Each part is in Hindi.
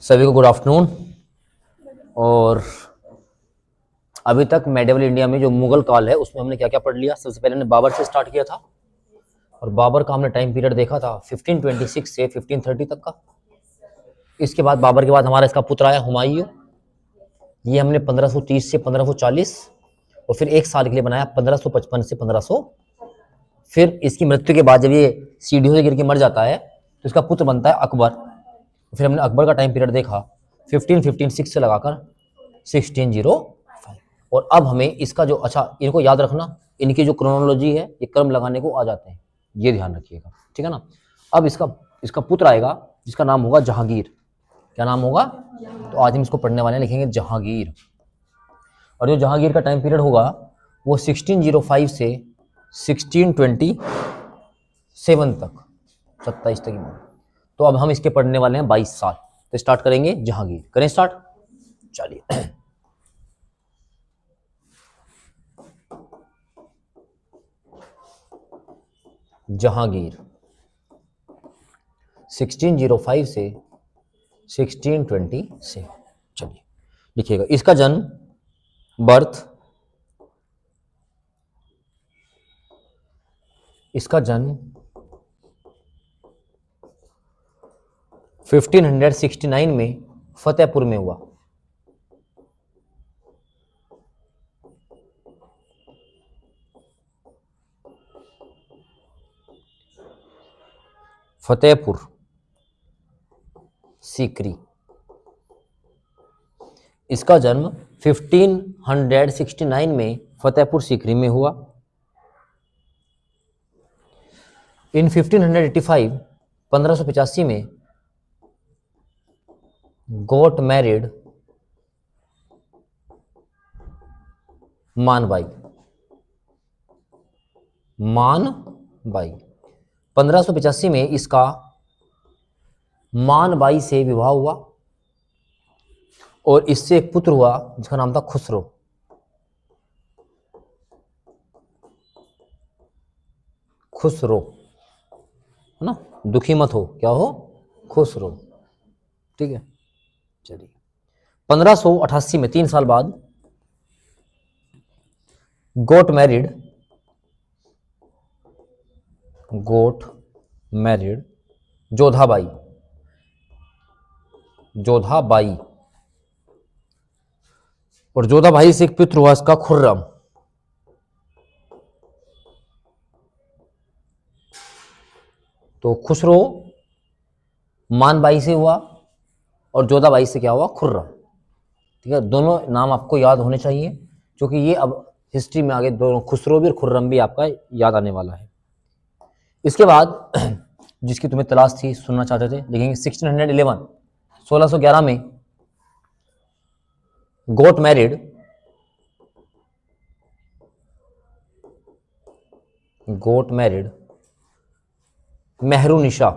सभी को गुड आफ्टरनून। और अभी तक मेडिवल इंडिया में जो मुगल काल है उसमें हमने क्या क्या पढ़ लिया। सबसे पहले हमने बाबर से स्टार्ट किया था और बाबर का हमने टाइम पीरियड देखा था 1526 से 1530 तक का। इसके बाद बाबर के बाद हमारा इसका पुत्र आया हुमायूं। ये हमने 1530 से 1540 और फिर एक साल के लिए बनाया 1555 से 1500। फिर इसकी मृत्यु के बाद जब ये सीढ़ियों से गिर के मर जाता है तो इसका पुत्र बनता है अकबर। फिर हमने अकबर का टाइम पीरियड देखा 1556 से लगाकर 1605। और अब हमें इसका जो इनको याद रखना, इनकी जो क्रोनोलॉजी है ये क्रम लगाने को आ जाते हैं, ये ध्यान रखिएगा, ठीक है ना। अब इसका पुत्र आएगा जिसका नाम होगा जहांगीर। क्या नाम होगा? तो आज हम इसको पढ़ने वाले हैं, लिखेंगे जहांगीर। और जो जहांगीर का टाइम पीरियड होगा वो 1605 से 1627 तक, 27 तक। तो अब हम इसके पढ़ने वाले हैं 22 साल। तो स्टार्ट करेंगे जहांगीर। करें स्टार्ट, चलिए। जहांगीर 1605 से 1620 से, चलिए लिखिएगा। इसका जन्म बर्थ 1569 में फतेहपुर में हुआ। फतेहपुर सीकरी। इसका जन्म 1569 में फतेहपुर सीकरी में हुआ। इन 1585 1585 में गोट मैरिड मानबाई। 1585 में इसका मानबाई से विवाह हुआ और इससे एक पुत्र हुआ जिसका नाम था खुसरो। खुसरो, है ना, दुखी मत हो, क्या हो? खुसरो, ठीक है। चलिए 1588 में 3 साल बाद गोट मैरिड जोधाबाई। और जोधाबाई से एक पुत्र हुआ इसका खुर्रम। तो खुसरो मानबाई से हुआ और जोधाबाई से क्या हुआ? खुर्रम, ठीक है। दोनों नाम आपको याद होने चाहिए क्योंकि ये अब हिस्ट्री में आगे दोनों खुसरो भी और खुर्रम भी आपका याद आने वाला है। इसके बाद जिसकी तुम्हें तलाश थी, सुनना चाहते थे, लिखेंगे 1611 में गोट मैरिड मेहरू निशा,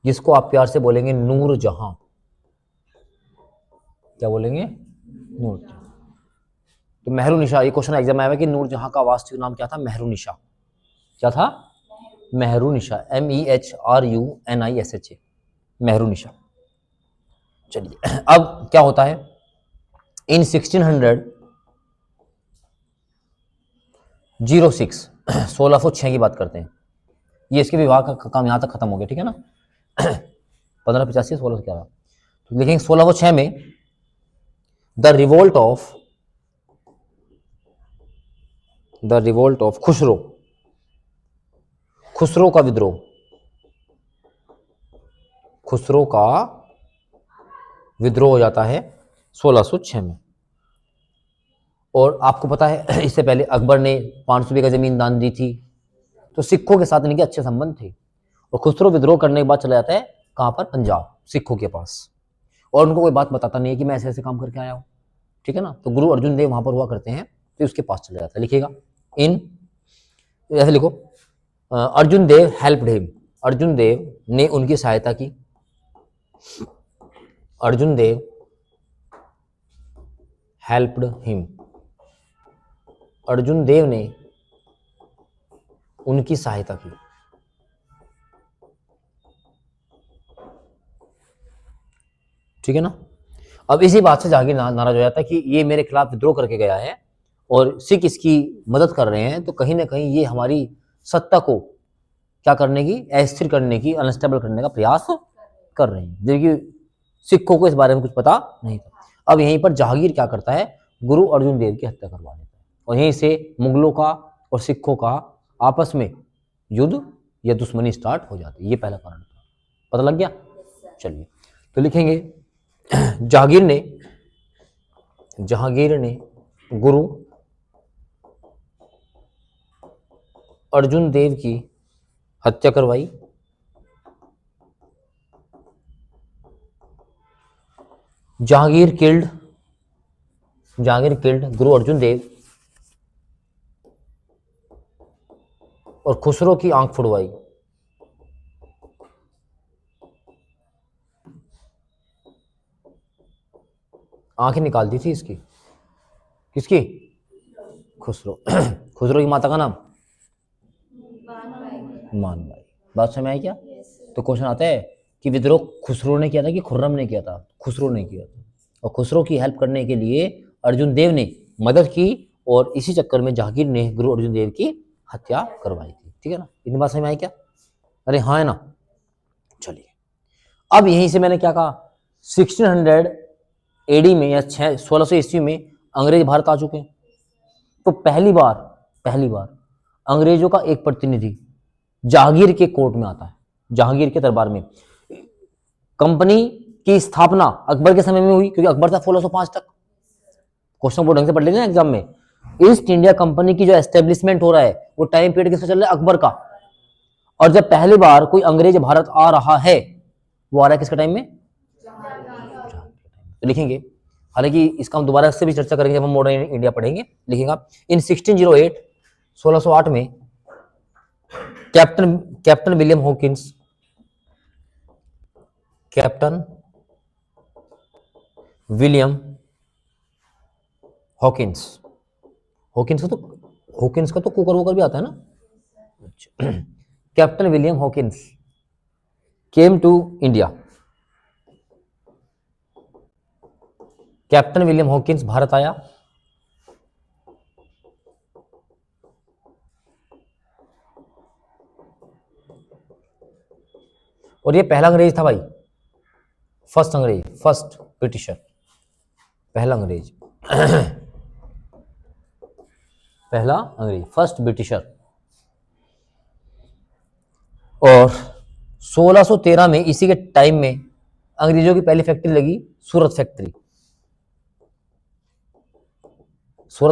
जिसको आप प्यार से बोलेंगे नूर जहां। क्या बोलेंगे? नूर जहां। तो मेहरू निशा, ये क्वेश्चन एग्जाम में आया कि नूर जहां का वास्तविक नाम क्या था? मेहरू निशा। क्या था? मेहरू निशा, MEHRUNISHA, मेहरू निशा। चलिए अब क्या होता है इन 1606 की बात करते हैं। ये इसके विवाह का काम यहां तक खत्म हो गया, ठीक है ना। 1585 1611। तो देखेंगे 1606 में द रिवोल्ट ऑफ खुसरो का विद्रोह हो जाता है 1606 में। और आपको पता है इससे पहले अकबर ने 500 बीघा जमीन दान दी थी, तो सिखों के साथ इनके अच्छे संबंध थे। और खुसरो विद्रोह करने के बाद चला जाता है कहां पर? पंजाब, सिखों के पास। और उनको कोई बात बताता नहीं है कि मैं ऐसे ऐसे काम करके आया हूं, ठीक है ना। तो गुरु अर्जुन देव वहां पर हुआ करते हैं, तो उसके पास चला जाता है। लिखिएगा ऐसे लिखो, अर्जुन देव हेल्प्ड हिम। अर्जुन देव ने उनकी सहायता की। अर्जुन देव हेल्प्ड हिम। अर्जुन देव ने उनकी सहायता की। ठीक है ना। अब इसी बात से जहांगीर नाराज हो जाता है कि ये मेरे खिलाफ विद्रोह करके गया है और सिख इसकी मदद कर रहे हैं, तो कहीं ना कहीं ये हमारी सत्ता को क्या करने की, अस्थिर करने की, अनस्टेबल करने का प्रयास कर रहे हैं, जबकि सिखों को इस बारे में कुछ पता नहीं था। अब यहीं पर जहांगीर क्या करता है, गुरु अर्जुन देव की हत्या करवा देता है और यहीं से मुगलों का और सिखों का आपस में युद्ध या दुश्मनी स्टार्ट हो जाती है। ये पहला कारण था, पता लग गया। चलिए तो लिखेंगे जहांगीर ने गुरु अर्जुन देव की हत्या करवाई। जहांगीर किल्ड गुरु अर्जुन देव और खुसरो की आंख फुड़वाई। आंखें निकाल दी थी इसकी, किसकी? खुसरो। खुसरो की माता का नाम मानबाई। बात समझ आई क्या? तो क्वेश्चन आता है कि विद्रोह खुसरो ने किया था कि खुर्रम ने किया था? खुसरो ने किया था, और खुसरो की हेल्प करने के लिए अर्जुन देव ने मदद की और इसी चक्कर में जहांगीर ने गुरु अर्जुन देव की हत्या करवाई थी। ठीक है ना, इतनी बात समझ में आई क्या? अरे हाँ है ना। चलिए अब यहीं से मैंने क्या कहा, 1600 एडी में या 1600 ईस्वी में अंग्रेज भारत आ चुके हैं। तो पहली बार अंग्रेजों का एक प्रतिनिधि जहांगीर के कोर्ट में आता है, जहांगीर के दरबार में। कंपनी की स्थापना अकबर के समय में हुई, क्योंकि अकबर था 1605 तक। क्वेश्चन को ढंग से पढ़ लीजिए एग्जाम में। ईस्ट इंडिया कंपनी की जो एस्टेब्लिशमेंट हो रहा है वो टाइम पीरियड किसका चल रहा है? अकबर का। और जब पहली बार कोई अंग्रेज भारत आ रहा है, वो आ रहा है किसके टाइम में? तो लिखेंगे, हालांकि इसका हम दोबारा से भी चर्चा करेंगे जब हम मॉडर्न इंडिया पढ़ेंगे। लिखेगा इन 1608 1608 में captain William Hawkins, captain William Hawkins, Hawkins का तो कुकर वोकर भी आता है ना। Captain William Hawkins came to India. Captain William Hawkins Bharat आया और ये पहला अंग्रेज था भाई, फर्स्ट ब्रिटिशर, पहला अंग्रेज। पहला अंग्रेज, फर्स्ट ब्रिटिशर। और 1613 में इसी के टाइम में अंग्रेजों की पहली फैक्ट्री लगी, सूरत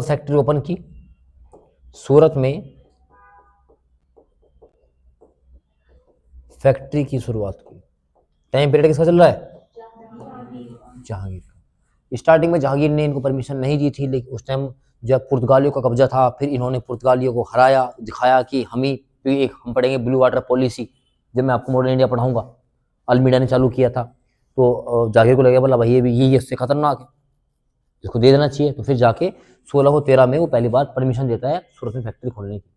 फैक्ट्री ओपन की। सूरत में फैक्ट्री की शुरुआत की। टाइम पीरियड किसका चल रहा है? जहांगीर का। स्टार्टिंग में जहांगीर ने इनको परमिशन नहीं दी थी, लेकिन उस टाइम जब पुर्तगालियों का कब्जा था, फिर इन्होंने पुर्तगालियों को हराया, दिखाया कि हम पढ़ेंगे ब्लू वाटर पॉलिसी, जब मैं आपको मॉडर्न इंडिया पढ़ाऊंगा। अल्मीडा ने चालू किया था, तो जहांगीर को लगा बोला भाई ये भी यही इससे खतरनाक है, इसको दे देना चाहिए। तो फिर जाके 1613 में वो पहली बार परमिशन देता है सूरत में फैक्ट्री खोलने की।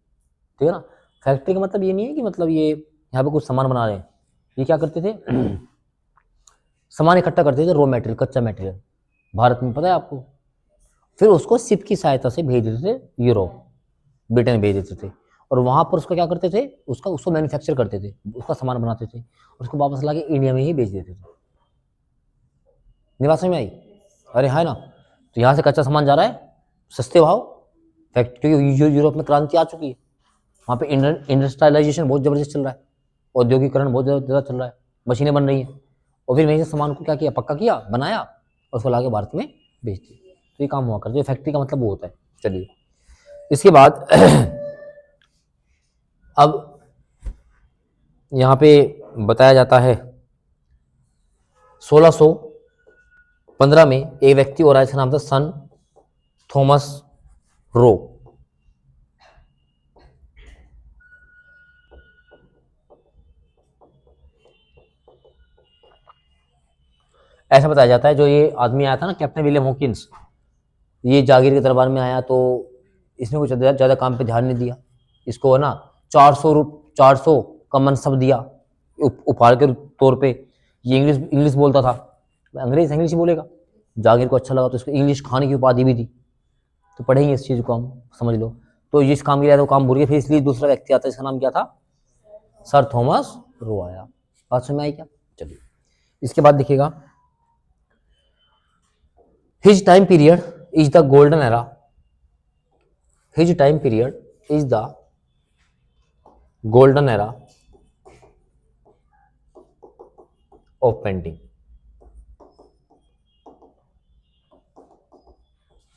ठीक है ना। फैक्ट्री का मतलब ये नहीं है कि मतलब ये यहाँ पे कुछ सामान बना रहे हैं। ये क्या करते थे? सामान इकट्ठा करते थे, रॉ मटेरियल, कच्चा मटेरियल, भारत में, पता है आपको। फिर उसको शिप की सहायता से भेज देते थे यूरोप, ब्रिटेन भेज देते थे, और वहां पर उसका क्या करते थे, उसको मैन्युफैक्चर करते थे, उसका सामान बनाते थे और उसको वापस ला के इंडिया में ही बेच देते थे। बात समझ में आई? अरे है ना। तो यहाँ से कच्चा सामान जा रहा है सस्ते भाव, क्योंकि यूरोप में क्रांति आ चुकी है, वहाँ पे इंडस्ट्रियलाइजेशन बहुत जबरदस्त चल रहा है, औद्योगिकरण बहुत ज़्यादा चल रहा है, मशीनें बन रही हैं, और फिर वहीं से सामान को क्या किया, पक्का किया, बनाया और उसको लाके भारत में बेच दिया। तो ये काम हुआ करता है। फैक्ट्री का मतलब वो होता है। चलिए इसके बाद अब यहाँ पे बताया जाता है 1615 में एक व्यक्ति और आया, इसका नाम था सन थॉमस रो। ऐसा बताया जाता है जो ये आदमी आया था ना, कैप्टन विलियम हॉकिंस, ये जागीर के दरबार में आया, तो इसने कुछ ज़्यादा काम पे ध्यान नहीं दिया, इसको है ना 400 का मनसब दिया उपहार के तौर पे। ये इंग्लिश बोलता था, अंग्रेज इंग्लिश बोलेगा। जागीर को अच्छा लगा तो इसको इंग्लिश खाने की उपाधि भी दी। तो पढ़ेंगे इस चीज़ को हम, समझ लो। तो जिस काम के लिए तो काम भूल गए, फिर इसलिए दूसरा व्यक्ति आता है, इसका नाम क्या था? सर थॉमस रो आया। बात समझ में आई क्या? चलिए इसके बाद देखिएगा, his time period is the golden era. His time period is the golden era of painting.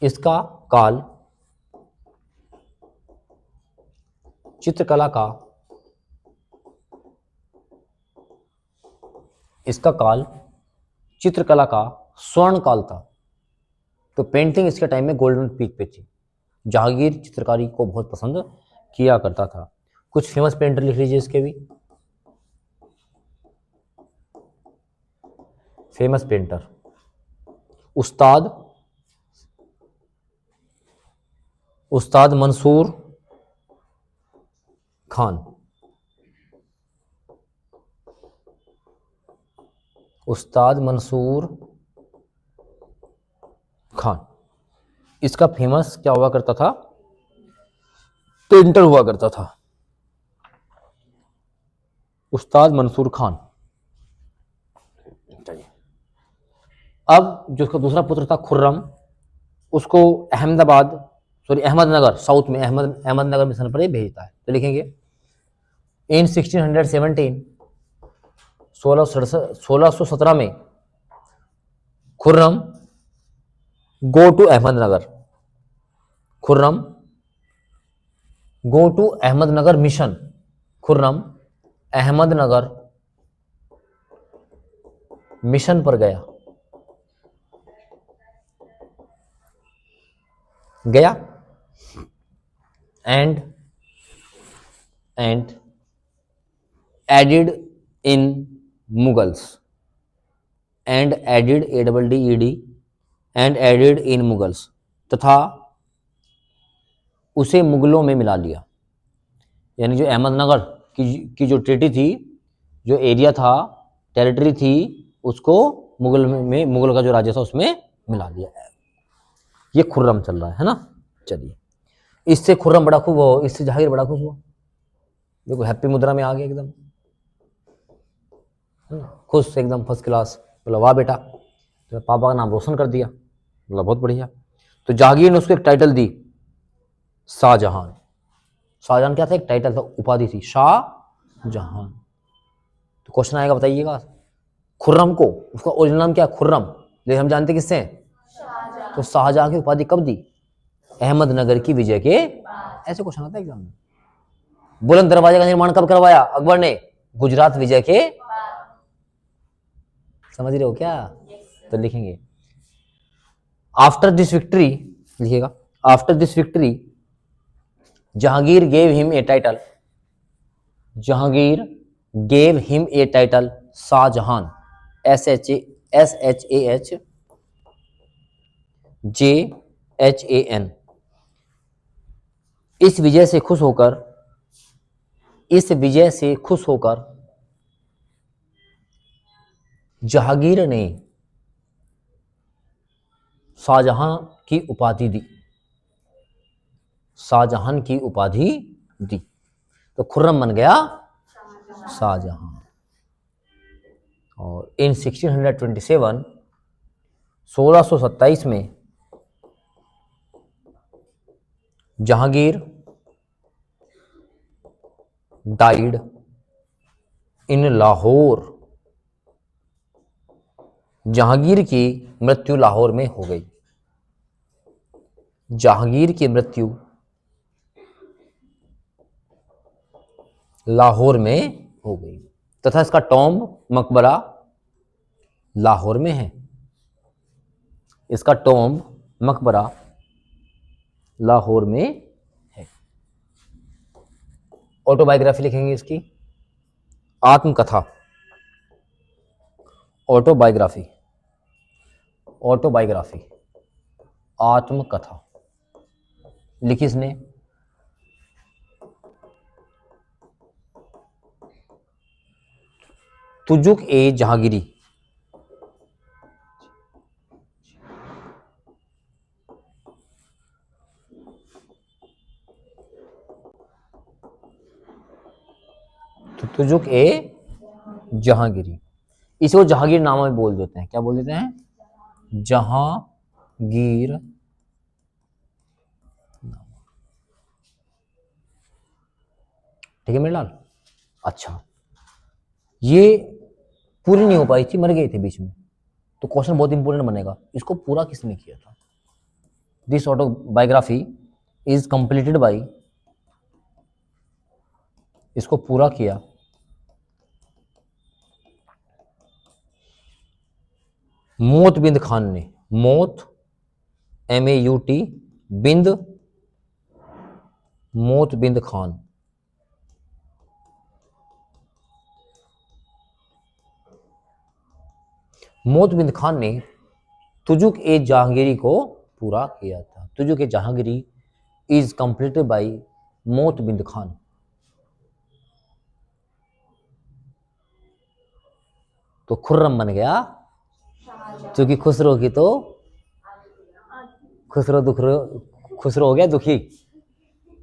इसका काल चित्रकला का, इसका काल चित्रकला का स्वर्ण काल था। तो पेंटिंग इसके टाइम में गोल्डन पीक पे थी। जहांगीर चित्रकारी को बहुत पसंद किया करता था। कुछ फेमस पेंटर लिख लीजिए इसके भी। फेमस पेंटर उस्ताद मंसूर खान। उस्ताद मंसूर खान, इसका फेमस क्या हुआ करता था? पेंटर हुआ करता था, उस्ताद मंसूर खान। चलिए अब जो उसका दूसरा पुत्र था खुर्रम, उसको अहमदनगर साउथ में अहमदनगर मिशन पर भेजता है। तो लिखेंगे इन 1617 1617 में Khurram go to Ahmednagar. Khurram go to Ahmednagar mission. Khurram Ahmednagar mission पर गया and aided in Mughals and aided ADDED and aided in Mughals, तथा उसे मुगलों में मिला लिया। यानी जो अहमदनगर की जो टेरिटरी थी, जो एरिया था, टेरिटरी थी, उसको मुगल का जो राज्य था उसमें मिला लिया। ये खुर्रम चल रहा है ना। चलिए इससे खुर्रम बड़ा खुश हुआ, इससे जहांगीर बड़ा खुश हुआ। देखो हैप्पी मुद्रा में आ गया एकदम खुश, एकदम फर्स्ट क्लास। बोला वाह बेटा, तो पापा का नाम रोशन कर दिया। बोला बहुत बढ़िया। तो जहांगीर ने उसको एक टाइटल दी, शाहजहां। शाहजहां क्या था? एक टाइटल था, उपाधि थी, शाहजहां। तो क्वेश्चन आएगा, बताइएगा खुर्रम को उसका ओरिजिनल नाम क्या? खुर्रम। लेकिन हम जानते किससे? तो शाहजहां की उपाधि कब दी? अहमदनगर की विजय के। ऐसे क्वेश्चन आता है एग्जाम में। बुलंद दरवाजे का निर्माण कब करवाया अकबर ने? गुजरात विजय के। समझ रहे हो क्या? तो लिखेंगे आफ्टर दिस विक्ट्री, लिखिएगा after this victory Jahangir gave him a title. Jahangir gave him a title Shahjahan, SHAHJHAN। इस विजय से खुश होकर जहांगीर ने शाहजहां की उपाधि दी। शाहजहां की उपाधि दी, तो खुर्रम बन गया शाहजहां। और इन 1627 1627 में जहांगीर डाइड इन लाहौर। जहांगीर की मृत्यु लाहौर में हो गई। जहांगीर की मृत्यु लाहौर में हो गई, तथा इसका टॉम्ब मकबरा लाहौर में है। इसका टॉम्ब मकबरा लाहौर में है। ऑटोबायोग्राफी लिखेंगे इसकी, आत्मकथा। ऑटोबायोग्राफी आत्मकथा लिखी इसने, तुजुक ए जहांगीरी। तो तुजुक ए जहांगीरी, इसको जहांगीर नामा में बोल देते हैं। क्या बोल देते हैं? जहांगीर। ठीक है मेरे लाल। अच्छा, ये पूरी नहीं हो पाई थी, मर गए थे बीच में, तो क्वेश्चन बहुत इंपॉर्टेंट बनेगा। इसको पूरा किसने किया था? This autobiography is completed by, इसको पूरा किया मौत बिंद खान ने। मौत, MAUT, बिंद, मौत बिंद खान। मौत बिंद खान ने तुजुक ए जहांगीरी को पूरा किया था। तुजुक ए जहांगीरी इज कंप्लीटेड बाई मौत बिंद खान। तो खुर्रम बन गया, क्योंकि खुसरो की तो खुसरो हो गया दुखी,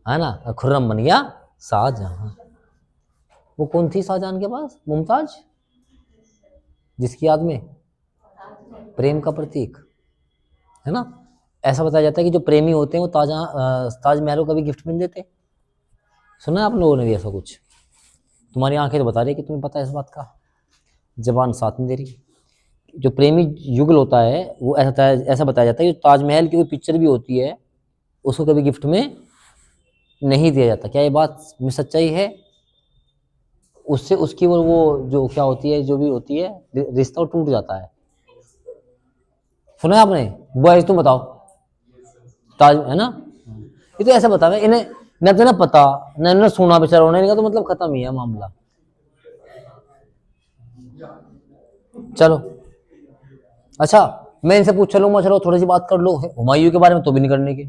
है ना। खुर्रम बन गया शाहजहां। वो कौन थी शाहजहां के पास? मुमताज, जिसकी याद में प्रेम का प्रतीक, है ना। ऐसा बताया जाता है कि जो प्रेमी होते हैं वो ताजमहलों का भी गिफ्ट में देते। सुना है आप लोगों ने भी ऐसा कुछ? तुम्हारी आंखें तो बता रही कि तुम्हें पता है इस बात का, जबान साथ नहीं दे रही। जो प्रेमी युगल होता है वो ऐसा बताया जाता है कि ताजमहल की कोई पिक्चर भी होती है उसको कभी गिफ्ट में नहीं दिया जाता। क्या ये बात में सच्चाई है? उससे उसकी वो जो क्या होती है, जो भी होती है, रिश्ता टूट जाता है। सुना है आपने? बॉयज तुम बताओ, ताज, है ना। ये तो ऐसा बतावे इन्हें, न तो ना पता न सुना बेचारा होने का, तो मतलब खत्म ही है मामला। चलो अच्छा, मैं इनसे पूछ चलूंगा, चलो थोड़ी सी बात कर लो हुमायूं के बारे में, तो भी नहीं करने के,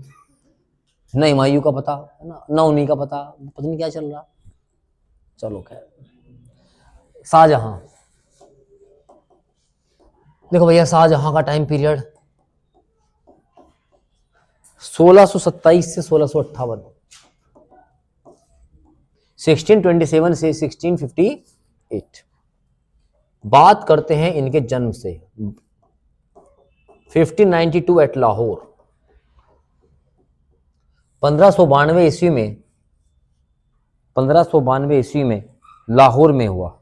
न हुमायूं का पता है ना, न उन्हीं का पता नहीं क्या चल रहा। चलो खैर, शाहजहां। देखो भैया, शाहजहां का टाइम पीरियड 1627 से 1658, 1627 से 1658। बात करते हैं इनके जन्म से। 1592 एट लाहौर, 1592 ईस्वी में, 1592 ईस्वी में लाहौर में हुआ।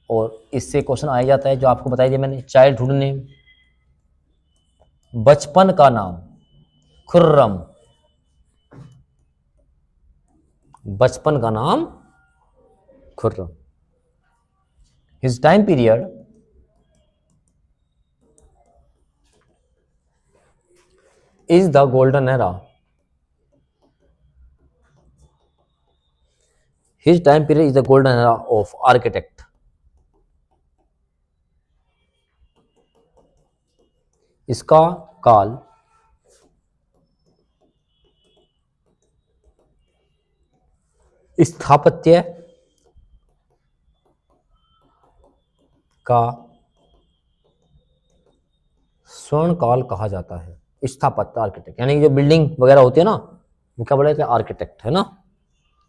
और इससे क्वेश्चन आ जाता है जो आपको बताया दिया मैंने, चाइल्डहुड नेम, बचपन का नाम खुर्रम, बचपन का नाम Khurram. His time period is the golden era, his time period is the golden era of architect. इसका काल स्थापत्य का स्वर्ण काल कहा जाता है। स्थापत्य, आर्किटेक्ट, यानी कि जो बिल्डिंग वगैरह होती है ना, वो क्या बोला जाता है? आर्किटेक्ट, है ना।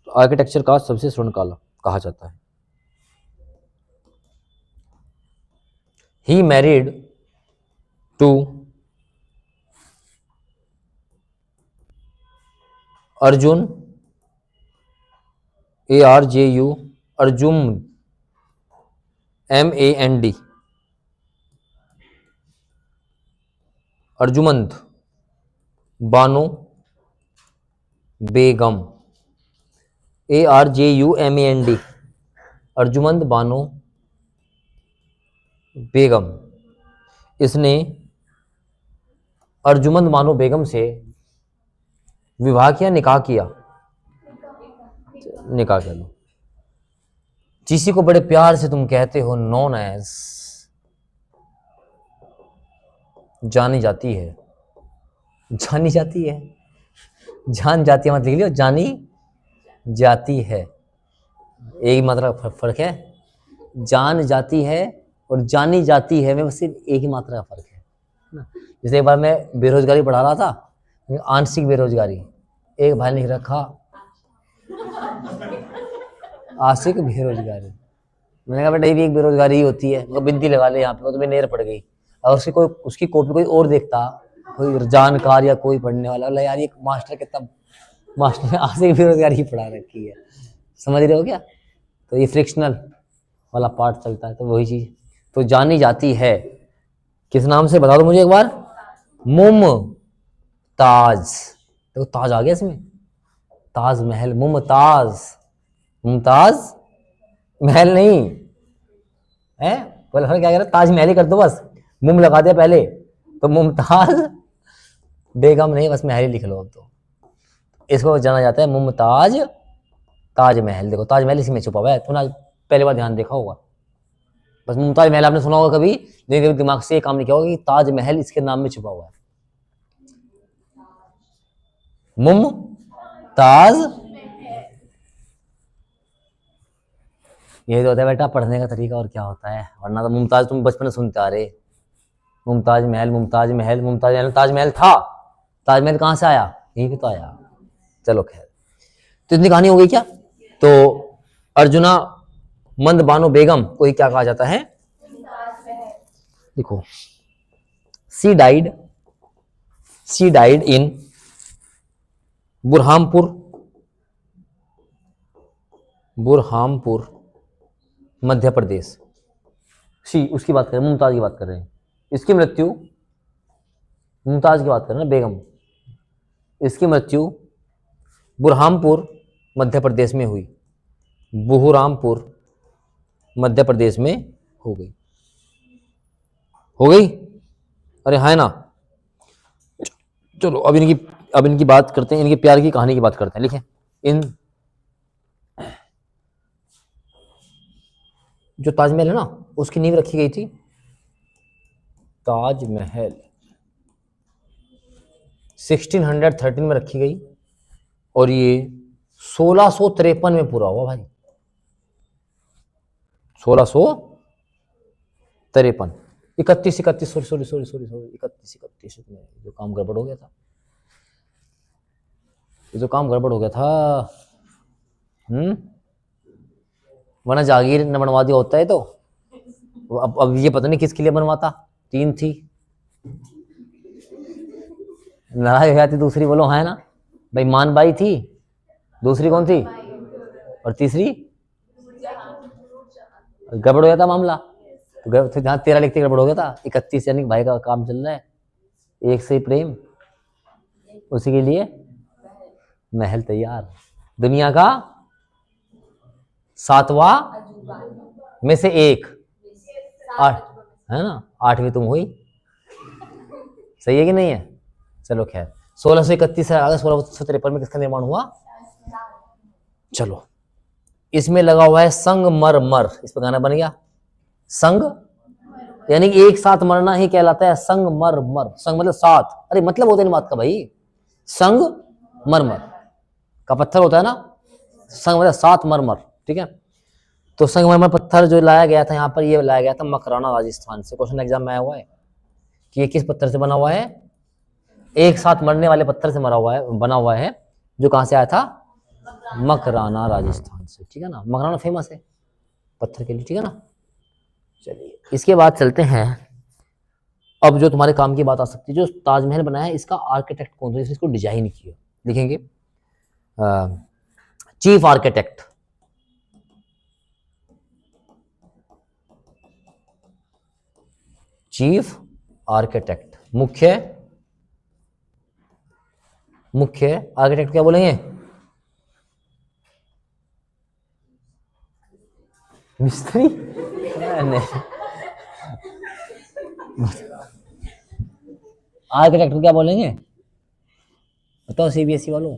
तो आर्किटेक्चर का सबसे स्वर्ण काल कहा जाता है। He married to Arjun, ARJU, Arjun, MAND, Arjumand Bano Begum, ARJUMAND, Arjumand Bano Begum. इसने अर्जुमंद बानो बेगम से विवाह किया, निकाह किया? निकाह कर लो। जिसी को बड़े प्यार से तुम कहते हो नॉन एज, जानी जाती है, जानी जाती है जान जाती है मत लिख लियो, जानी जाती है, एक ही मात्रा का फर्क है। जान जाती है और जानी जाती है में बस सिर्फ एक ही मात्रा का फर्क है ना। जैसे एक बार मैं बेरोजगारी पढ़ा रहा था, आंशिक बेरोजगारी, एक भाई ने लिख रखा आंशिक बेरोजगारी। मैंने कहा बेटा ये भी एक बेरोजगारी ही होती है, मतलब बिनती लगा ले यहाँ पे, तो मैं नेर पड़ गई। और उसकी कॉपी कोई और देखता, कोई जानकार या कोई पढ़ने वाला, बोला यार ये मास्टर कितना, मास्टर ने आंशिक बेरोजगारी ही पढ़ा रखी है। समझ रहे हो क्या? तो ये फ्रिक्शनल वाला पार्ट चलता है, तो वही चीज तो जानी जाती है किस नाम से, बता दो मुझे एक बार। मुमताज। देखो ताज आ गया इसमें, ताजमहल, मुमताज, मुमताज महल नहीं है। बोले क्या कह रहा, ताजमहल ही कर दो बस, मुम लगा दिया पहले, तो मुमताज बेगम नहीं, बस महल ही लिख लो अब तो। इसको जाना जाता है मुमताज ताजमहल। देखो ताजमहल इसी में छुपा हुआ है, तुमने पहली बार ध्यान देखा होगा। बस मुमताज महल आपने सुना होगा कभी, लेकिन कभी दिमाग से ये काम नहीं किया होगा कि ताजमहल इसके नाम में छुपा हुआ है। मुमताज, ये तो होता है बेटा पढ़ने का तरीका, और क्या होता है, वरना तो मुमताज तुम बचपन में सुनते आ रहे, मुमताज महल, मुमताज महल, मुमताज महल, ताजमहल था, ताजमहल कहाँ से आया, यहीं पे तो आया। चलो खैर, तो इतनी कहानी हो गई क्या। तो अर्जुना मंद बानो बेगम को ही क्या कहा जाता है, देखो she died in Burhanpur Madhya Pradesh. उसकी बात कर रहे हैं, मुमताज की बात कर रहे हैं। इसकी मृत्यु, मुमताज की बात कर रहे हैं ना, बेगम, इसकी मृत्यु बुरहानपुर मध्य प्रदेश में हुई, बुहुरामपुर मध्य प्रदेश में हो गई। अरे है ना। चलो अब इनकी बात करते हैं, इनके प्यार की कहानी की बात करते हैं। लिखें, इन जो ताजमहल है ना, उसकी नींव रखी गई थी, ताजमहल 1613 में रखी गई, और ये 1653 में पूरा हुआ भाई, 1653, 31 में जो काम गड़बड़ हो गया था, वरना जागीर न बनवा दिया होता है तो अब ये पता नहीं किसके लिए बनवाता। 3 थी, लड़ाई हो जाती, दूसरी बोलो है ना भाई, मानबाई थी, दूसरी कौन थी, और तीसरी गड़बड़ हो जाता मामला, तो जहाँ 13 लिखते गड़बड़ हो गया था, 31 यानी भाई का काम चल रहा है, एक से प्रेम, उसी के लिए महल तैयार, दुनिया का 7वां में से एक, 8 है ना, 8वीं तुम हुई, सही है कि नहीं है। चलो खैर, 1631 से आगे 1653 में किसका निर्माण हुआ। चलो, इसमें लगा हुआ है संगमरमर, इस पर गाना बन गया, संग यानी कि एक साथ मरना ही कहलाता है संगमरमर। संग मतलब साथ, अरे मतलब होता है बात का भाई, संगमरमर का पत्थर होता है ना, संग मतलब सात मरमर, ठीक है। तो संगमरमर पत्थर जो लाया गया था यहाँ पर, ये लाया गया था मकराना राजस्थान से। क्वेश्चन एग्जाम में आया हुआ है कि ये किस पत्थर से बना हुआ है, एक साथ मरने वाले पत्थर से बना हुआ है, जो कहां से आया था, मकराना राजस्थान से, ठीक है ना। मकराना फेमस है पत्थर के लिए, ठीक है ना। चलिए इसके बाद चलते हैं, अब जो तुम्हारे काम की बात आ सकती है, जो ताजमहल बनाया है इसका आर्किटेक्ट कौन था, इसको डिजाइन किया, लिखेंगे चीफ आर्किटेक्ट, चीफ आर्किटेक्ट, मुख्य आर्किटेक्ट क्या बोलेंगे, मिस्त्री आर्किटेक्ट को क्या बोलेंगे बताओ, सीबीएसई वालों।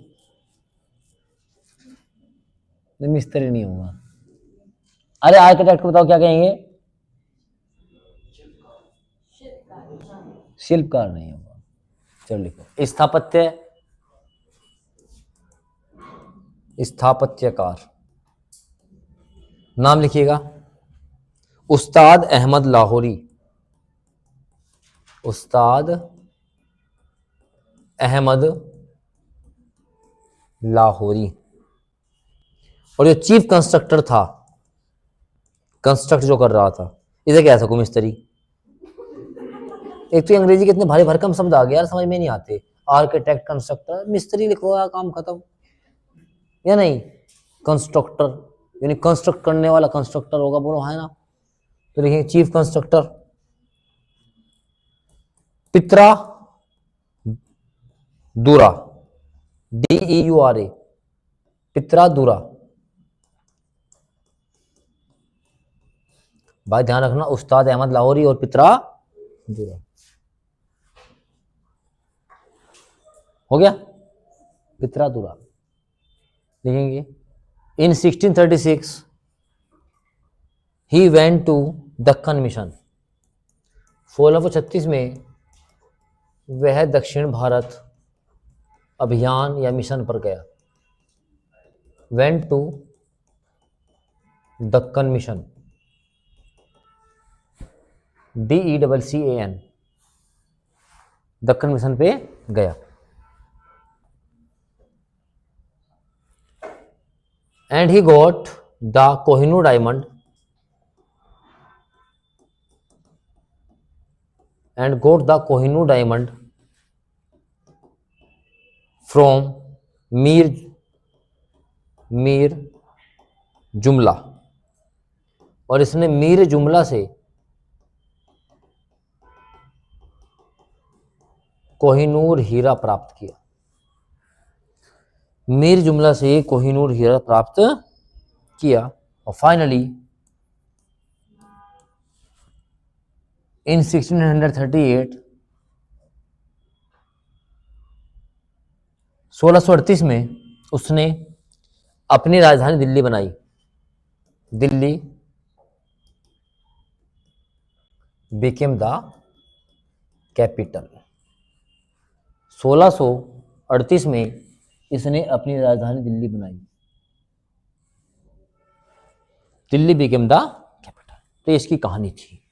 नहीं, मिस्त्री नहीं होगा, अरे आर्किटेक्ट को बताओ क्या कहेंगे, शिल्पकार नहीं होगा। चलो लिखो, स्थापत्य स्थापत्यकार, नाम लिखिएगा उस्ताद अहमद लाहौरी, उस्ताद अहमद लाहौरी। और जो चीफ कंस्ट्रक्टर था, कंस्ट्रक्ट जो कर रहा था, इसे क्या सकूं मिस्त्री। एक तो अंग्रेजी के इतने भारी भरकम शब्द आ गए यार, समझ में नहीं आते। आर्किटेक्ट, कंस्ट्रक्टर, मिस्त्री लिखो यार, काम खत्म। या नहीं, कंस्ट्रक्टर यानी कंस्ट्रक्ट करने वाला कंस्ट्रक्टर होगा, बोलो है ना। तो लिखेंगे चीफ कंस्ट्रक्टर। पित्रा दूरा, DEURA, पित्रा दूरा। भाई ध्यान रखना, उस्ताद अहमद लाहौरी और पित्रा दूरा। हो गया, पित्रा दूरा लिखेंगे। In 1636 he went to Deccan mission. 1636 में वह दक्षिण भारत अभियान या मिशन पर गया। Went to Deccan mission, DECCAN, Deccan mission पे गया। And he got the Kohinoor diamond, and got the Kohinoor diamond from Mir Jumla. और इसने मीर जुमला से कोहिनूर हीरा प्राप्त किया। मीर जुमला से कोहिनूर हीरा प्राप्त किया। और फाइनली इन 1638 1638 में उसने अपनी राजधानी दिल्ली बनाई। Delhi became the capital. 1638 में इसने अपनी राजधानी दिल्ली बनाई। Delhi became the capital. तो इसकी कहानी थी।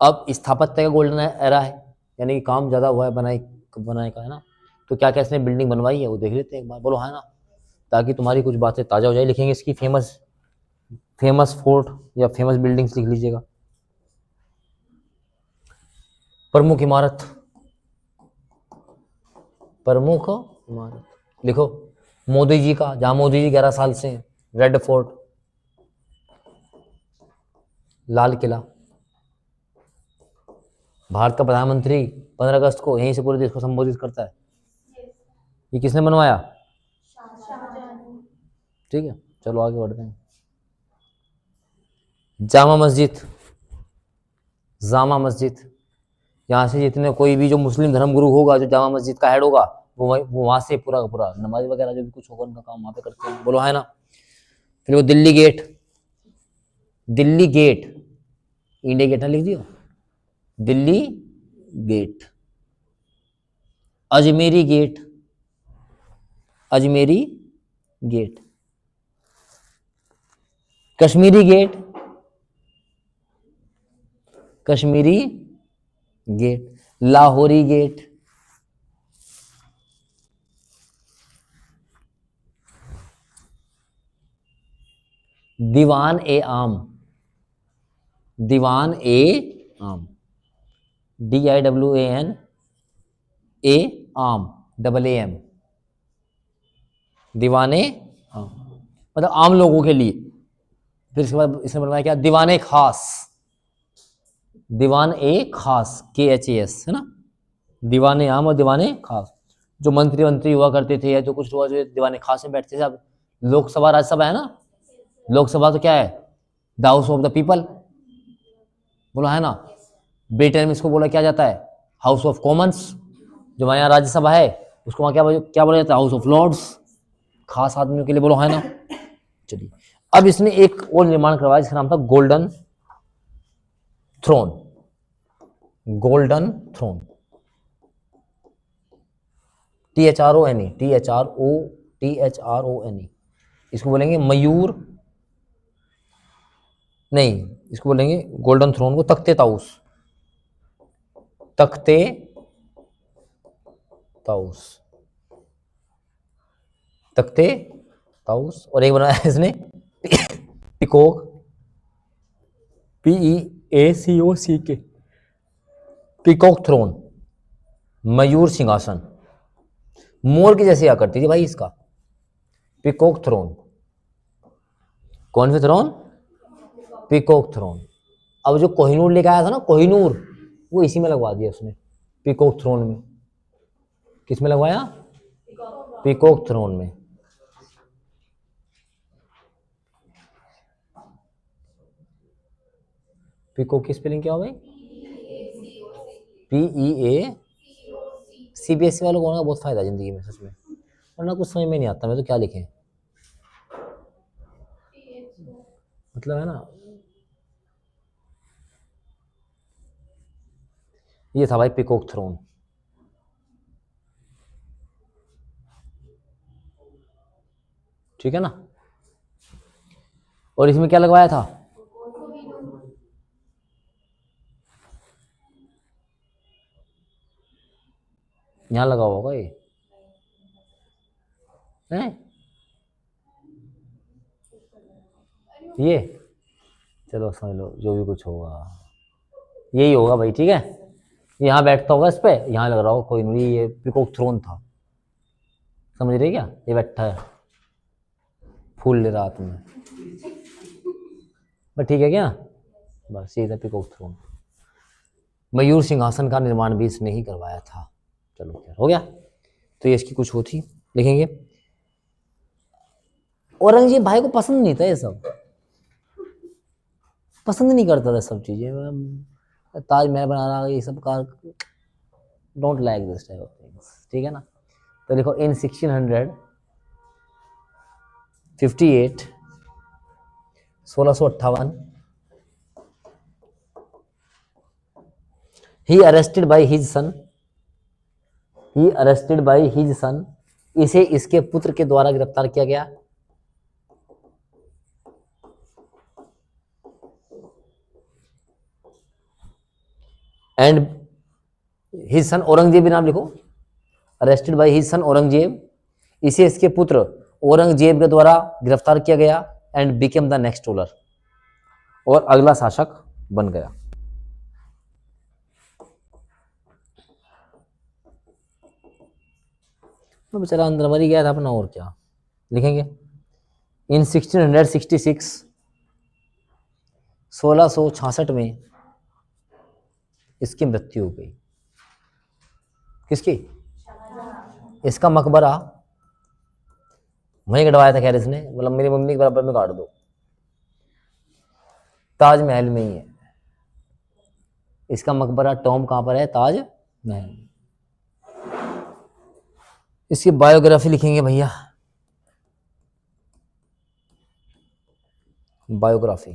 अब स्थापत्य का गोल्डन एरा है, यानी कि काम ज्यादा हुआ है बनाए का, है ना। तो क्या क्या इसने बिल्डिंग बनवाई है वो देख लेते हैं एक बार, बोलो है ना, ताकि तुम्हारी कुछ बातें ताजा हो जाए। लिखेंगे इसकी फेमस फोर्ट या फेमस बिल्डिंग्स लिख लीजिएगा। प्रमुख इमारत, प्रमुख इमारत लिखो। मोदी जी का, जहां मोदी जी 11 साल से, रेड फोर्ट, लाल किला। भारत का प्रधानमंत्री 15 अगस्त को यहीं से पूरे देश को संबोधित करता है। ये किसने बनवाया? ठीक है, चलो आगे बढ़ते हैं। जामा मस्जिद, जामा मस्जिद, यहाँ से जितने कोई भी जो मुस्लिम धर्मगुरु होगा, जो जामा मस्जिद का हेड होगा, वो वहां से पूरा का पूरा नमाज वगैरह जो भी कुछ होगा उनका काम वहां पे करते हैं, बोलो है ना। फिर वो Delhi gate, Delhi gate, India gate ना लिख दियो, Delhi gate. Ajmeri gate, Ajmeri gate. Kashmiri gate, Kashmiri gate. Lahori gate, Diwan e Aam, Diwan e आम, DIWAN ए आम, AAM, दीवाने आम, मतलब आम लोगों के लिए। फिर इसके बाद इसने बनवाया क्या? दीवाने खास, दीवान ए खास, KHAS, है ना। दीवाने आम और दीवाने खास। जो मंत्री हुआ करते थे या जो कुछ हुआ, जो दीवाने खास में बैठते थे। अब लोकसभा राज्यसभा है ना, लोकसभा तो क्या है? The house of the people, बोला है ना। ब्रिटेन में इसको बोला क्या जाता है? House of Commons. जो हमारे यहाँ राज्यसभा है उसको वहां क्या बोला जाता है? हाउस ऑफ लॉर्ड्स, खास आदमियों के लिए, बोलो है ना। चलिए, अब इसने एक और निर्माण करवाया जिसका नाम था golden throne, golden throne, THRONE, THRONE। इसको बोलेंगे मयूर, नहीं इसको बोलेंगे गोल्डन थ्रोन को तख्ते ताउस, तख्ते ताउस, तख्ते ताउस। और एक बनाया इसने पिकोक, PEACOCK, पिकॉक थ्रोन, मयूर सिंहासन, मोर की जैसी आकृति थी भाई इसका, पिकॉक थ्रोन। कौन सा थ्रोन? Peacock throne. अब जो कोहिनूर लेके आया था ना, कोहिनूर, वो इसी में लगवा दिया उसने, पिकॉक थ्रोन में। किस में लगवाया? पिकॉक थ्रोन में। पिकॉक की स्पेलिंग क्या हो भाई? PEA। CBSE वालों को होना बहुत फायदा जिंदगी में सच में, वरना कुछ समझ में नहीं आता मैं तो क्या लिखें, मतलब है ना। ये था भाई पिकॉक थ्रोन। ठीक है ना। और इसमें क्या लगवाया था? यहां लगा हुआ होगा ये है, ये चलो समझ लो जो भी कुछ होगा यही होगा भाई। ठीक है, यहाँ बैठता होगा इस पे, यहाँ लग रहा होगा कोई नहीं, ये पिकॉक थ्रोन था। समझ रहे क्या? ये बैठा है फूल ले रात में, बस ठीक है क्या? बस ये था पिकॉक थ्रोन। मयूर सिंहासन का निर्माण भी इसने ही करवाया था। चलो खैर हो गया। तो ये इसकी कुछ वो थी, लिखेंगे। औरंगजेब भाई को पसंद नहीं था ये सब, पसंद नहीं करता था सब चीजें, ताजमहल बना रहा ये सब car, don't like this type of things. ठीक है ना। तो देखो इन 1658, 1658 he arrested by his son, he arrested by his son, इसे इसके पुत्र के द्वारा गिरफ्तार किया गया। एंड हिज सन, औरंगजेब भी नाम लिखो, arrested by his son Aurangzeb, इसे इसके पुत्र औरंगजेब के द्वारा गिरफ्तार किया गया। And became the next ruler, और अगला शासक बन गया। तो बेचारा अंदर मर ही गया था अपना, और क्या लिखेंगे। इन 1666, 1666 में इसकी मृत्यु हो गई। किसकी? इसका मकबरा वहीं कटवाया था खैर इसने, मतलब मेरी मम्मी के बराबर में काट दो, ताजमहल में ही है इसका मकबरा। टॉम कहां पर है? ताजमहल। इसकी बायोग्राफी लिखेंगे भैया, बायोग्राफी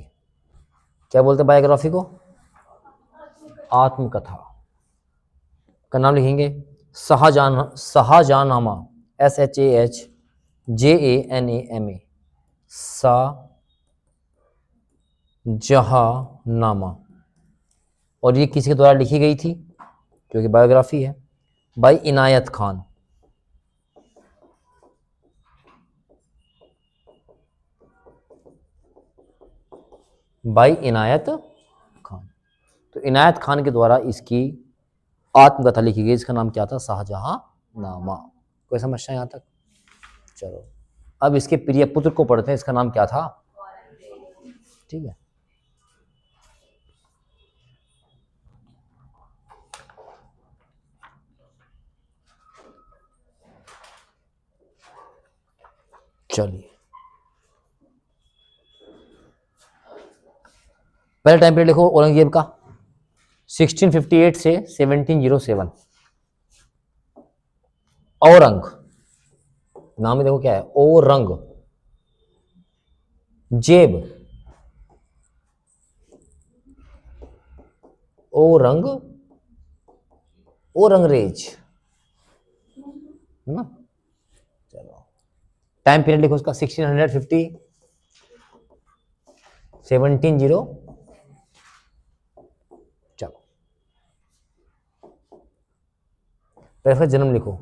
क्या बोलते हैं बायोग्राफी को? आत्मकथा का नाम लिखेंगे शाहजहांनामा, SHAHJANAMA, शाहजहांनामा। और ये किसी के द्वारा लिखी गई थी क्योंकि बायोग्राफी है? बाई इनायत खान। बाई इनायत खान। तो इनायत खान के द्वारा इसकी आत्मकथा लिखी गई, इसका नाम क्या था? शाहजहांनामा। कोई समस्या यहां तक? चलो अब इसके प्रिय पुत्र को पढ़ते हैं, इसका नाम क्या था? ठीक है। चलिए पहले टाइम पीरियड लिखो औरंगजेब का, 1658 से 1707। औरंग नाम में देखो क्या है, औरंग जेब, औरंग, औरंगरेज, है ना। चलो टाइम पीरियड लिखो उसका 1650 17 चलो फिर जन्म लिखो।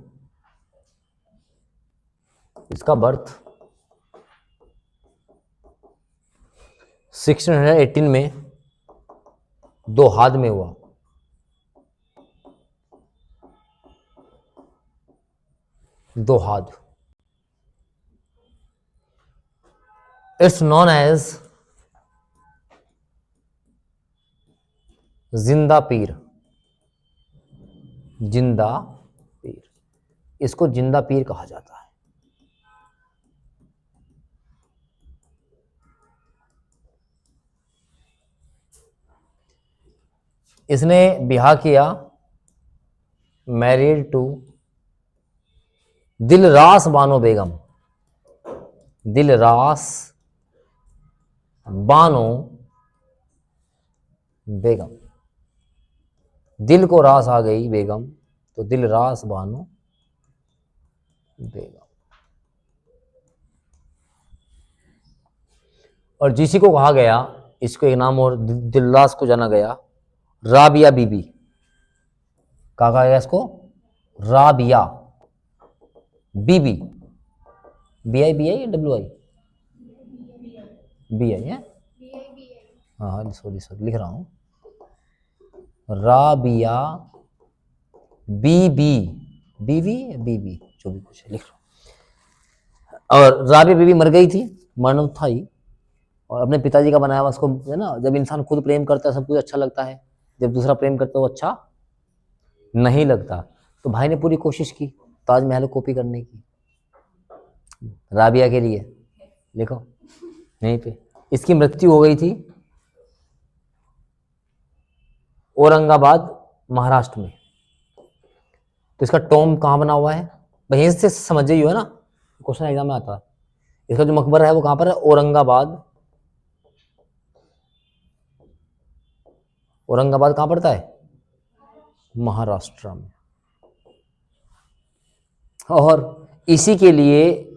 इसका बर्थ 1618 में दोहाद में हुआ। दोहाद, इट्स नॉन एज जिंदा पीर। जिंदा पीर, इसको जिंदा पीर कहा जाता है। इसने ब्याह किया, मैरिड टू दिलरास बानो बेगम। दिलरास बानो बेगम, दिल को रास आ गई बेगम तो दिलरास बानो बेगम। और जिसी को कहा गया, इसको एक नाम और दिलरास को जाना गया, राबिया बीबी। कहा गया इसको राबिया बीबी। BI WI BI है। हाँ सॉरी लिख रहा हूँ, राबिया बीबी, बीबी जो भी कुछ है लिख रहा हूँ। और राबिया बीबी मर गई थी, मरण था ही, और अपने पिताजी का बनाया हुआ उसको है ना। जब इंसान खुद प्रेम करता है सब कुछ अच्छा लगता है, जब दूसरा प्रेम करता है वो अच्छा नहीं लगता। तो भाई ने पूरी कोशिश की ताजमहल कॉपी करने की, राबिया के लिए लिखो यहीं पे। इसकी मृत्यु हो गई थी औरंगाबाद महाराष्ट्र में। तो इसका टॉम कहाँ बना हुआ है, वहीं से समझ ही हो ना, क्वेश्चन एग्जाम में आता है। इसका जो मकबरा है वो कहाँ पर है, औरंगाबाद। औरंगाबाद कहाँ पड़ता है, महाराष्ट्र में। और इसी के लिए,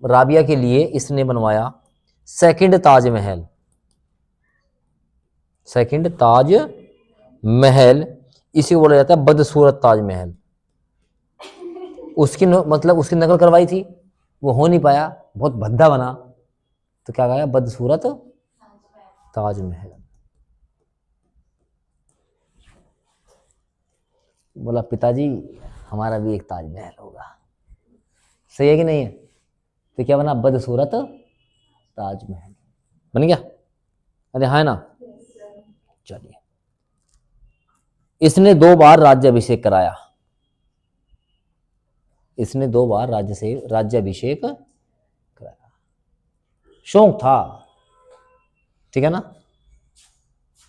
राबिया के लिए इसने बनवाया सेकंड ताजमहल। सेकंड ताज महल, इसी को बोला जाता है बदसूरत ताजमहल। उसकी मतलब उसकी नकल करवाई थी, वो हो नहीं पाया, बहुत भद्दा बना, तो क्या कहा बदसूरत ताजमहल। बोला पिताजी हमारा भी एक ताजमहल होगा। सही है कि नहीं है? तो क्या बना, बदसूरत ताजमहल बन गया। अरे हाँ ना। चलिए, इसने 2 बार राज्याभिषेक कराया। इसने 2 बार राज्याभिषेक कराया, शौक था, ठीक है ना।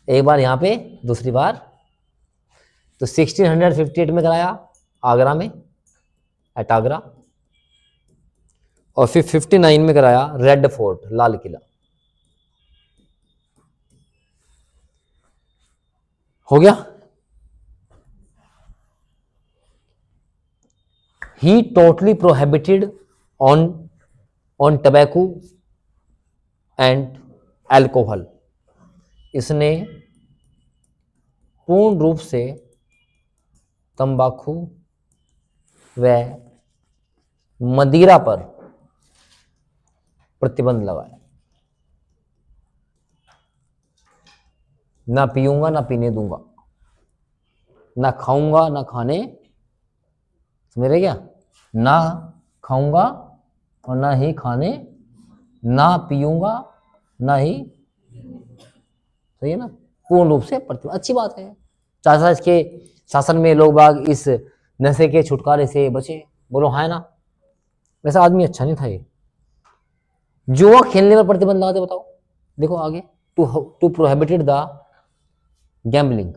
एक बार यहां पे, दूसरी बार तो 1658 में कराया आगरा में, एट आगरा। और फिर 59 में कराया रेड फोर्ट, लाल किला। हो गया। He totally prohibited on tobacco and alcohol. इसने पूर्ण रूप से तंबाकू व मदिरा पर प्रतिबंध लगाया। ना पीऊंगा ना पीने दूंगा, ना खाऊंगा ना खाने, समझ रहे क्या, ना खाऊंगा और ना ही खाने, ना पीऊंगा ना ही, सही है ना, पूर्ण रूप से प्रतिबंध। अच्छी बात है, चाचा इसके शासन में लोग बाग इस नशे के छुटकारे से बचे, बोलो हाँ ना। वैसा आदमी अच्छा नहीं था ये। जुआ खेलने पर प्रतिबंध लगाते, बताओ देखो आगे, टू प्रोहिबिटेड द गैम्बलिंग,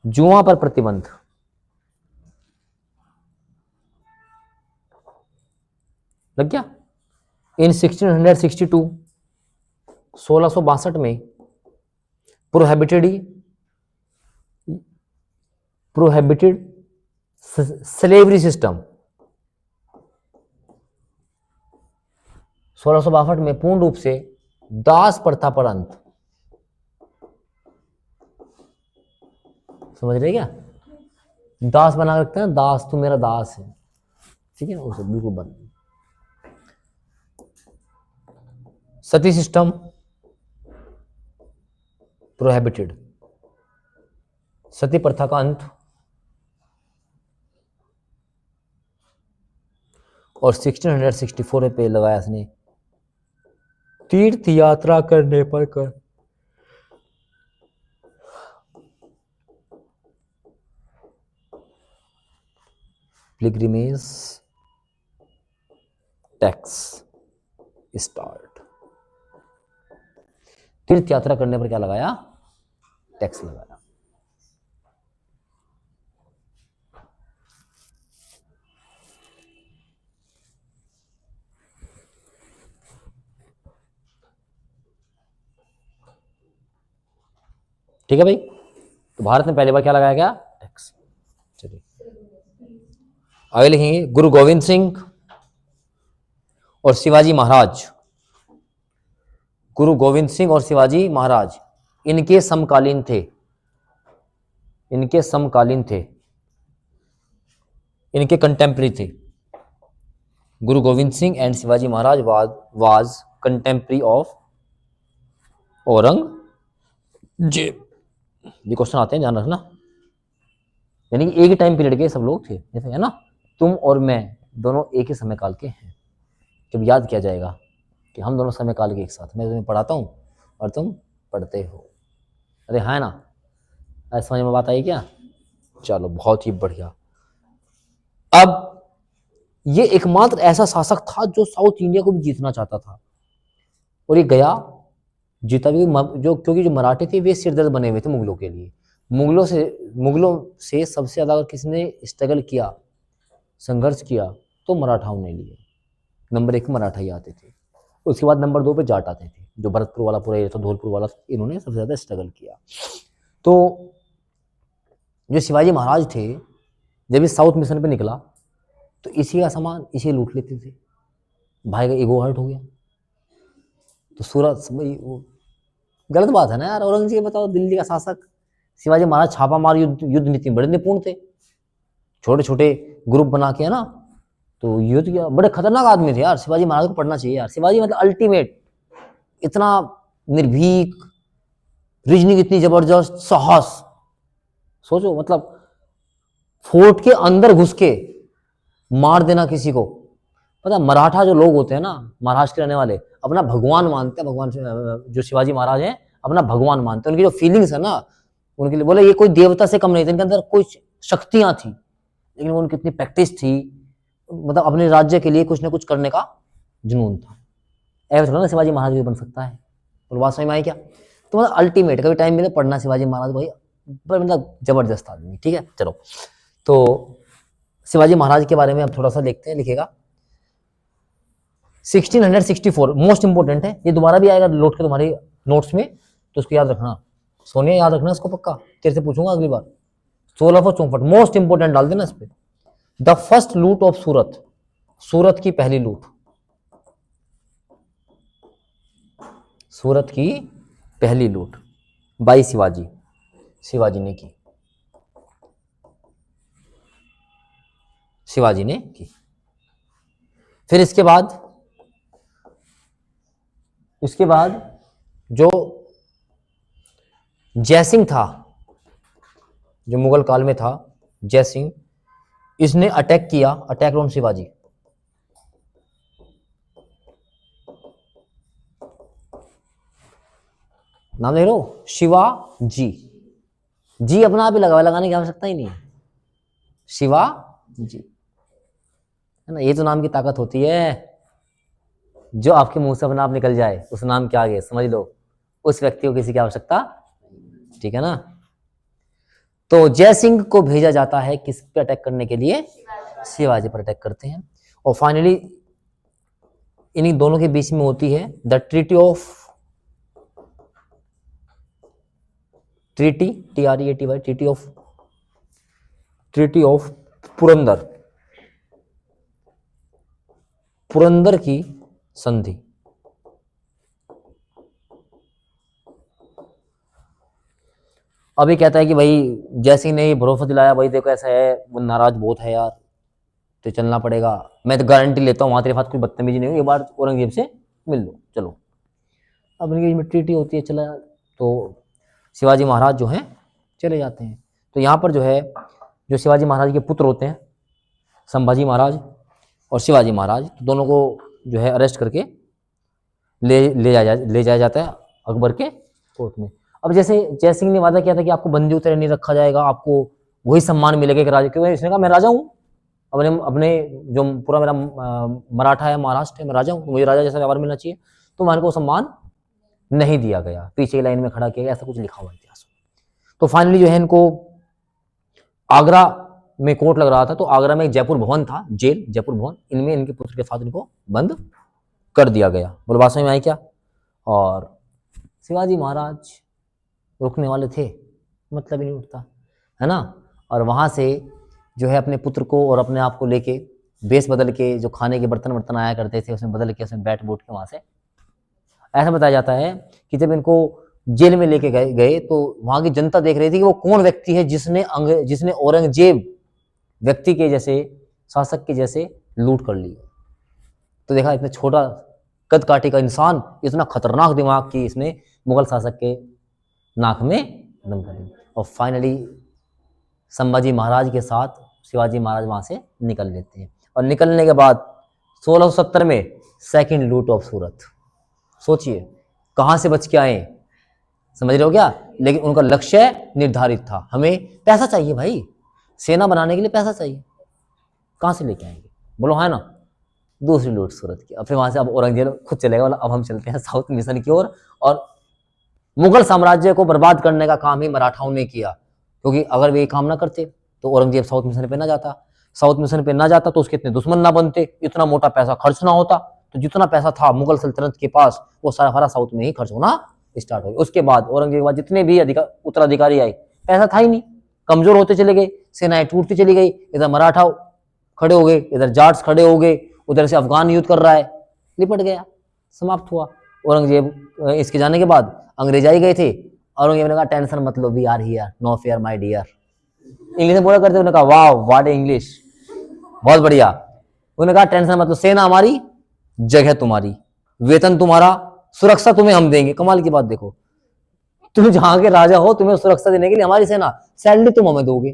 जुआ पर प्रतिबंध। लग गया। इन 1662 1662 में प्रोहिबिटेड स्लेवरी सिस्टम। 1662 में पूर्ण रूप से दास प्रथा पर अंत। समझ रहे क्या? दास बना रखते हैं, दास, तू मेरा दास है, ठीक है ना, उसे बिल्कुल बंद। सती सिस्टम प्रोहिबिटेड, सती प्रथा का अंत, और 1664 पे लगाया इसने, तीर्थ यात्रा करने पर कर। Pilgrimage tax start. तीर्थ यात्रा करने पर क्या लगाया? टैक्स लगाया। ठीक है भाई, तो भारत में पहली बार क्या लगाया गया? टैक्स। चलिए आगे लिखेंगे, गुरु गोविंद सिंह और शिवाजी महाराज, गुरु गोविंद सिंह और शिवाजी महाराज इनके समकालीन थे, इनके समकालीन थे, इनके कंटेम्प्रेरी थे। गुरु Govind Singh and Shivaji Maharaj was contemporary of Aurangzeb. ये क्वेश्चन आते हैं, ध्यान रखना। यानी कि एक ही टाइम पीरियड के सब लोग थे, जैसे है ना, तुम और मैं दोनों एक ही समय काल के हैं। जब याद किया जाएगा कि हम दोनों समय काल के एक साथ, मैं तुम्हें पढ़ाता हूँ और तुम पढ़ते हो। अरे है ना, ऐसा समझ में बात आई क्या? चलो बहुत ही बढ़िया। अब ये एकमात्र ऐसा शासक था जो साउथ इंडिया को भी जीतना चाहता था, और ये गया, जीता भी। जो क्योंकि जो मराठे थे वे सिरदर्द बने हुए थे मुगलों के लिए। मुगलों से सबसे ज्यादा अगर किसी ने स्ट्रगल किया, संघर्ष किया, तो मराठाओं ने लिए। नंबर 1 मराठा ही आते थे, उसके बाद नंबर 2 पे जाट आते थे, जो भरतपुर वाला पूरा एरिया था, धौलपुर वाला, इन्होंने सबसे ज्यादा स्ट्रगल किया। तो जो शिवाजी महाराज थे, जब इस साउथ मिशन पे निकला तो इसी का सामान इसी लूट लेते थे। भाई का ईगो हर्ट हो गया, तो सूरत, गलत बात है ना यार। औरंगजेब बताओ, दिल्ली का शासक, शिवाजी महाराज छापा मार युद्ध नीति में बड़े निपुण थे, छोटे छोटे ग्रुप बना के, है ना, तो युद्ध किया। बड़े खतरनाक आदमी थे यार, शिवाजी महाराज को पढ़ना चाहिए यार। शिवाजी मतलब अल्टीमेट, इतना निर्भीक, रीजनिंग इतनी जबरदस्त, साहस, सोचो मतलब फोर्ट के अंदर घुस के मार देना किसी को। पता, मराठा जो लोग होते हैं ना, महाराष्ट्र के रहने वाले, अपना भगवान मानते हैं, भगवान जो शिवाजी महाराज हैं अपना भगवान मानते हैं। उनकी जो फीलिंग्स है ना, उनके लिए बोले ये कोई देवता से कम नहीं थे, इनके अंदर कुछ शक्तियां थी, लेकिन उनकी इतनी प्रैक्टिस थी, मतलब अपने राज्य के लिए कुछ ना कुछ करने का जुनून था। ऐसा थोड़ा ना शिवाजी महाराज भी बन सकता है। और बात समझ में आई क्या? तो मतलब अल्टीमेट, कभी टाइम मिले पढ़ना शिवाजी महाराज भाई, मतलब जबरदस्त आदमी। ठीक है, चलो तो शिवाजी महाराज के बारे में अब थोड़ा सा देखते हैं, लिखेगा 1664 मोस्ट इंपोर्टेंट है, ये दोबारा भी आएगा लौट के तुम्हारे नोट्स में, तो उसको याद रखना। सोनिया याद रखना इसको पक्का, तेरे से पूछूंगा अगली बार। 1664 मोस्ट इंपोर्टेंट डाल देना इस पे। द फर्स्ट लूट ऑफ सूरत, सूरत की पहली लूट, सूरत की पहली लूट बाई शिवाजी, शिवाजी ने की, शिवाजी ने की। फिर इसके बाद जो जयसिंह था, जो मुगल काल में था, जयसिंह, इसने अटैक किया, अटैक ऑन शिवाजी। नाम देख लो, शिवाजी, जी अपना आप ही लगा, लगाने की आवश्यकता ही नहीं है, शिवाजी, है ना। ये तो नाम की ताकत होती है, जो आपके मुंह से अपना आप निकल जाए, उस नाम के आगे समझ लो उस व्यक्ति को किसी की आवश्यकता, ठीक है ना। तो जयसिंह को भेजा जाता है किस पे अटैक करने के लिए? शिवाजी पर अटैक करते हैं। और फाइनली इन्हीं दोनों के बीच में होती है the treaty TREATY, treaty of Purandar, Purandar की संधि। अभी कहता है कि भाई जैसे ही ने ये भरोसा दिलाया, भाई देखो ऐसा है, वो नाराज बहुत है यार, तो चलना पड़ेगा, मैं तो गारंटी लेता हूँ वहां तेरे साथ कोई बदतमीजी नहीं हुई, एक बार औरंगजेब से मिल लो, चलो। अब इनकी में ट्रीटी होती है, चला। तो शिवाजी महाराज जो हैं चले जाते हैं। तो यहाँ पर जो है, जो शिवाजी महाराज के पुत्र होते हैं, संभाजी महाराज और शिवाजी महाराज, तो दोनों को जो है अरेस्ट करके ले जाया जाता है अकबर के कोर्ट में। अब जैसे जय सिंह ने वादा किया था कि आपको बंदी उतरे नहीं रखा जाएगा, आपको वही सम्मान मिलेगा कि राजा, क्योंकि इसने कहा मैं राजा हूँ, अपने अपने जो पूरा मेरा मराठा है, महाराष्ट्र है, मैं राजा हूँ, मुझे राजा जैसा व्यवहार मिलना चाहिए। तो मान को सम्मान नहीं दिया गया, पीछे की लाइन में खड़ा किया गया, ऐसा कुछ लिखा हुआ इतिहास में। तो फाइनली जो है इनको आगरा में कोर्ट लग रहा था, तो आगरा में एक जयपुर भवन था, जेल जयपुर भवन, इनमें इनके पुत्र के साथ इनको बंद कर दिया गया। बोलो बात समझ में आई क्या? और शिवाजी महाराज रुकने वाले थे, मतलब ही नहीं उठता, है ना। और वहां से जो है अपने पुत्र को और अपने आप को लेके बेस बदल के, जो खाने के बर्तन वर्तन आया करते थे उसमें बदल के, उसमें बैठ बूट के वहां से, ऐसा बताया जाता है कि जब इनको जेल में लेके गए तो वहां की जनता देख रही थी कि वो कौन व्यक्ति है जिसने औरंगजेब व्यक्ति के जैसे, शासक के जैसे लूट कर ली। तो देखा, इतने छोटा कद काठी का इंसान, इतना खतरनाक दिमाग की इसने मुगल शासक के नाक में दम कर दी। और फाइनली संभाजी महाराज के साथ शिवाजी महाराज वहां से निकल लेते हैं। और निकलने के बाद 1670 में सेकंड लूट ऑफ सूरत, सोचिए कहां से बच के आए, समझ रहे हो क्या? लेकिन उनका लक्ष्य निर्धारित था, हमें पैसा चाहिए भाई, सेना बनाने के लिए पैसा चाहिए, कहां से लेके आएंगे? बोलो है ना। दूसरी लूट सूरत की। और फिर वहां से अब औरंगजेब खुद चलेगा, बोला अब हम चलते हैं साउथ मिशन की ओर, और मुगल साम्राज्य को बर्बाद करने का काम ही मराठाओं ने किया, क्योंकि अगर वे काम ना करते तो औरंगजेब साउथ मिशन पे ना जाता, साउथ मिशन पे ना जाता तो उसके इतने दुश्मन ना बनते, इतना मोटा पैसा खर्च ना होता। तो जितना पैसा था मुगल सल्तनत के पास वो सारा साउथ में ही खर्च होना स्टार्ट हो गया। उसके बाद औरंगजेब के बाद जितने भी उत्तराधिकारी आए, पैसा था ही नहीं, कमजोर होते चले गए, सेनाएं टूटती चली गई, इधर मराठा खड़े हो गए, इधर जाट्स खड़े हो गए, उधर से अफगान युद्ध कर रहा है, निपट गया, समाप्त हुआ। औरंगजेब इसके जाने के बाद अंग्रेज आई गए थे, औरंगजेब ने कहा टेंशन मत लो, we are here, no fear my dear, English में बोला करते, उन्होंने कहा वाह व्हाट इंग्लिश, बहुत बढ़िया। उन्होंने कहा टेंशन मत लो, सेना हमारी, जगह तुम्हारी, वेतन तुम्हारा, सुरक्षा तुम्हें हम देंगे। कमाल की बात देखो, तुम जहां के राजा हो, तुम्हें सुरक्षा देने के लिए हमारी सेना, सैलरी तुम हमें दोगे,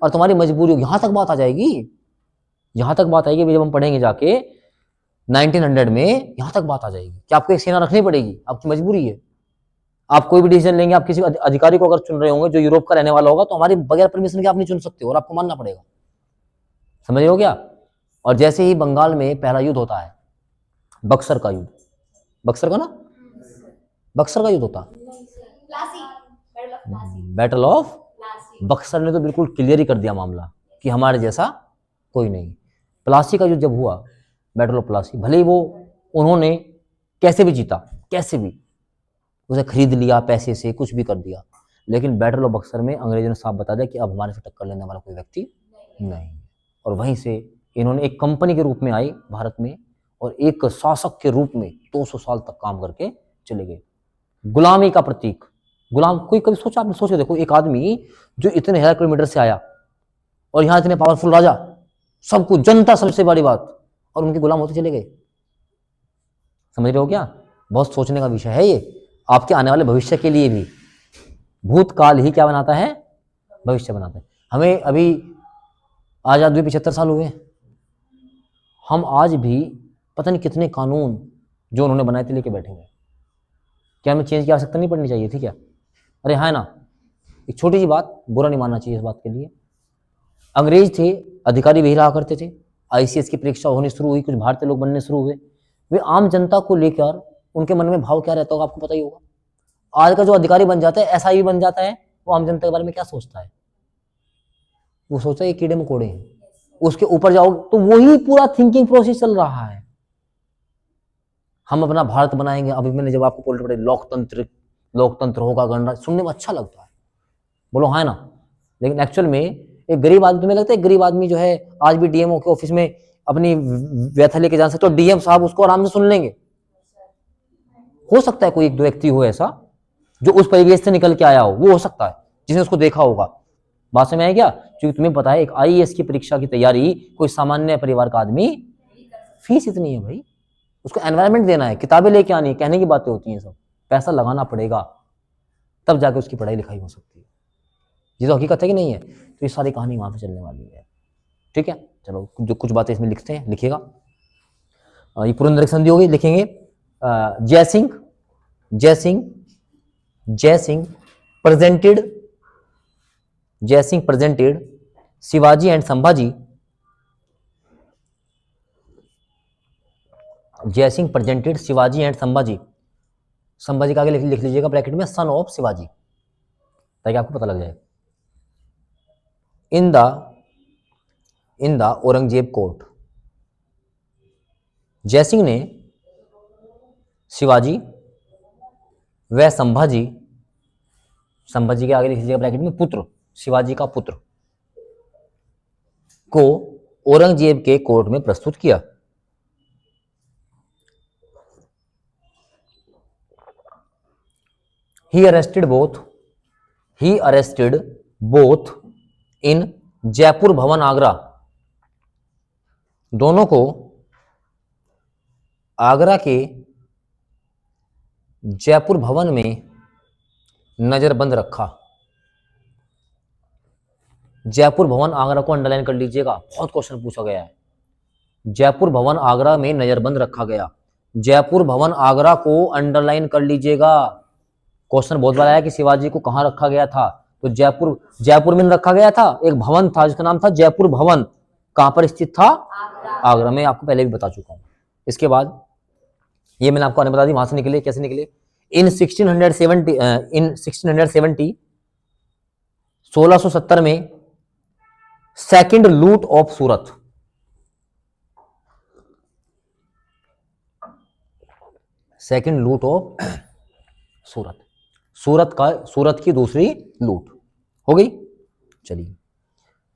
और तुम्हारी मजबूरी होगी। यहां तक बात आ जाएगी, यहां तक बात आएगी, जब हम पढ़ेंगे जाके 1900 में, यहां तक बात आ जाएगी कि आपको एक सेना रखनी पड़ेगी, आपकी मजबूरी है। आप कोई भी डिसीजन लेंगे, आप किसी अधिकारी को अगर चुन रहे होंगे जो यूरोप का रहने वाला होगा, तो हमारी बगैर परमिशन के आप नहीं चुन सकते, और आपको मानना पड़ेगा, समझ रहे हो क्या? और जैसे ही बंगाल में पहला युद्ध होता है, बक्सर का युद्ध, बक्सर का ना, बक्सर का युद्ध होता, बैटल ऑफ बक्सर ने तो बिल्कुल क्लियर ही कर दिया मामला कि हमारे जैसा कोई नहीं। प्लासी का युद्ध जब हुआ, बैटल ऑफ प्लासी, भले ही वो उन्होंने कैसे भी जीता, कैसे भी उसे खरीद लिया, पैसे से कुछ भी कर दिया, लेकिन बैटल ऑफ बक्सर में अंग्रेजों ने साफ बता दिया कि अब हमारे से टक्कर लेने वाला कोई व्यक्ति नहीं। और वहीं से इन्होंने एक कंपनी के रूप में आई भारत में, और एक शासक के रूप में 200 साल तक काम करके चले गए। गुलामी का प्रतीक, गुलाम, कोई कभी सोचा, आपने सोच के देखो, एक आदमी जो इतने 1000 किलोमीटर से आया और यहाँ इतने पावरफुल राजा, सब कुछ, जनता सबसे बड़ी बात, और उनके गुलाम होते चले गए। समझ रहे हो क्या? बहुत सोचने का विषय है ये, आपके आने वाले भविष्य के लिए भी। भूतकाल ही क्या बनाता है? भविष्य बनाता है। हमें अभी आजाद हुए 75 साल हुए, हम आज भी पता नहीं कितने कानून जो उन्होंने बनाए थे लेके बैठे हुए। क्या हमें चेंज की आवश्यकता नहीं पड़नी चाहिए थी क्या? अरे हाँ ना, एक छोटी सी बात, बुरा नहीं मानना चाहिए इस बात के लिए। अंग्रेज थे, अधिकारी वही रहा करते थे, आईसीएस की परीक्षा होनी शुरू हुई, कुछ भारतीय लोग बनने शुरू हुए, वे आम जनता को लेकर उनके मन में भाव क्या रहता होगा आपको पता ही होगा। आज का जो अधिकारी बन जाता है, एसआई बन जाता है, वो आम जनता के बारे में क्या सोचता है? वो सोचता है ये कीड़े मकोड़े हैं। उसके ऊपर जाओ तो वही पूरा थिंकिंग प्रोसेस चल रहा है, हम अपना भारत बनाएंगे। अभी मैंने जब आपको बोल रहे लोकतंत्र, लोकतंत्र होगा, गणराज्य, सुनने में अच्छा लगता है, बोलो है ना, लेकिन एक्चुअल में एक गरीब आदमी, तुम्हें लगता है गरीब आदमी जो है आज भी डीएमओ के ऑफिस में अपनी व्यथा लेके जा सकते, तो डीएम साहब उसको आराम से सुन लेंगे? हो सकता है कोई एक दो व्यक्ति हो ऐसा जो उस परिवेश से निकल के आया हो, वो हो सकता है जिसने उसको देखा होगा। बात समझ में आया क्या? क्योंकि तुम्हें पता है एक आईएएस की परीक्षा की तैयारी कोई सामान्य परिवार का आदमी, फीस इतनी है भाई, उसको एनवायरनमेंट देना है, किताबें लेके आनी है, कहने की बातें होती हैं, सब पैसा लगाना पड़ेगा, तब जाके उसकी पढ़ाई लिखाई हो सकती है। ये तो हकीकत है कि नहीं है? तो ये सारी कहानी वहां पे चलने वाली है। ठीक है, चलो जो कुछ बातें इसमें लिखते हैं, लिखिएगा। ये पुरंदर संधि होगी, लिखेंगे Jaisingh Jaisingh Jaisingh presented Jaisingh presented Shivaji and Sambhaji, Jaisingh presented Shivaji and Sambhaji, Sambhaji का आगे लिख लीजिएगा ब्रैकेट में सन ऑफ शिवाजी, ताकि आपको पता लग जाए। In the Aurangzeb court, Jaisingh ने शिवाजी व संभाजी, संभाजी के आगे लिख लीजिएगा ब्रैकेट में पुत्र, शिवाजी का पुत्र को औरंगजेब के कोर्ट में प्रस्तुत किया। He arrested both in Jaipur भवन आगरा, दोनों को आगरा के जयपुर भवन में नजरबंद रखा। जयपुर भवन आगरा को अंडरलाइन कर लीजिएगा, बहुत क्वेश्चन पूछा गया है। जयपुर भवन आगरा में नजरबंद रखा गया, जयपुर भवन आगरा को अंडरलाइन कर लीजिएगा। क्वेश्चन बहुत बार आया कि शिवाजी को कहां रखा गया था, तो जयपुर में रखा गया था। एक भवन था जिसका नाम था जयपुर भवन, कहां पर स्थित था? आगरा में, आपको पहले भी बता चुका हूं। इसके बाद ये मैंने आपको बता दी, वहां से निकले, कैसे निकले। इन 1670 1670 में सेकंड लूट ऑफ सूरत, सेकंड लूट ऑफ सूरत, सूरत की दूसरी लूट हो गई। चलिए,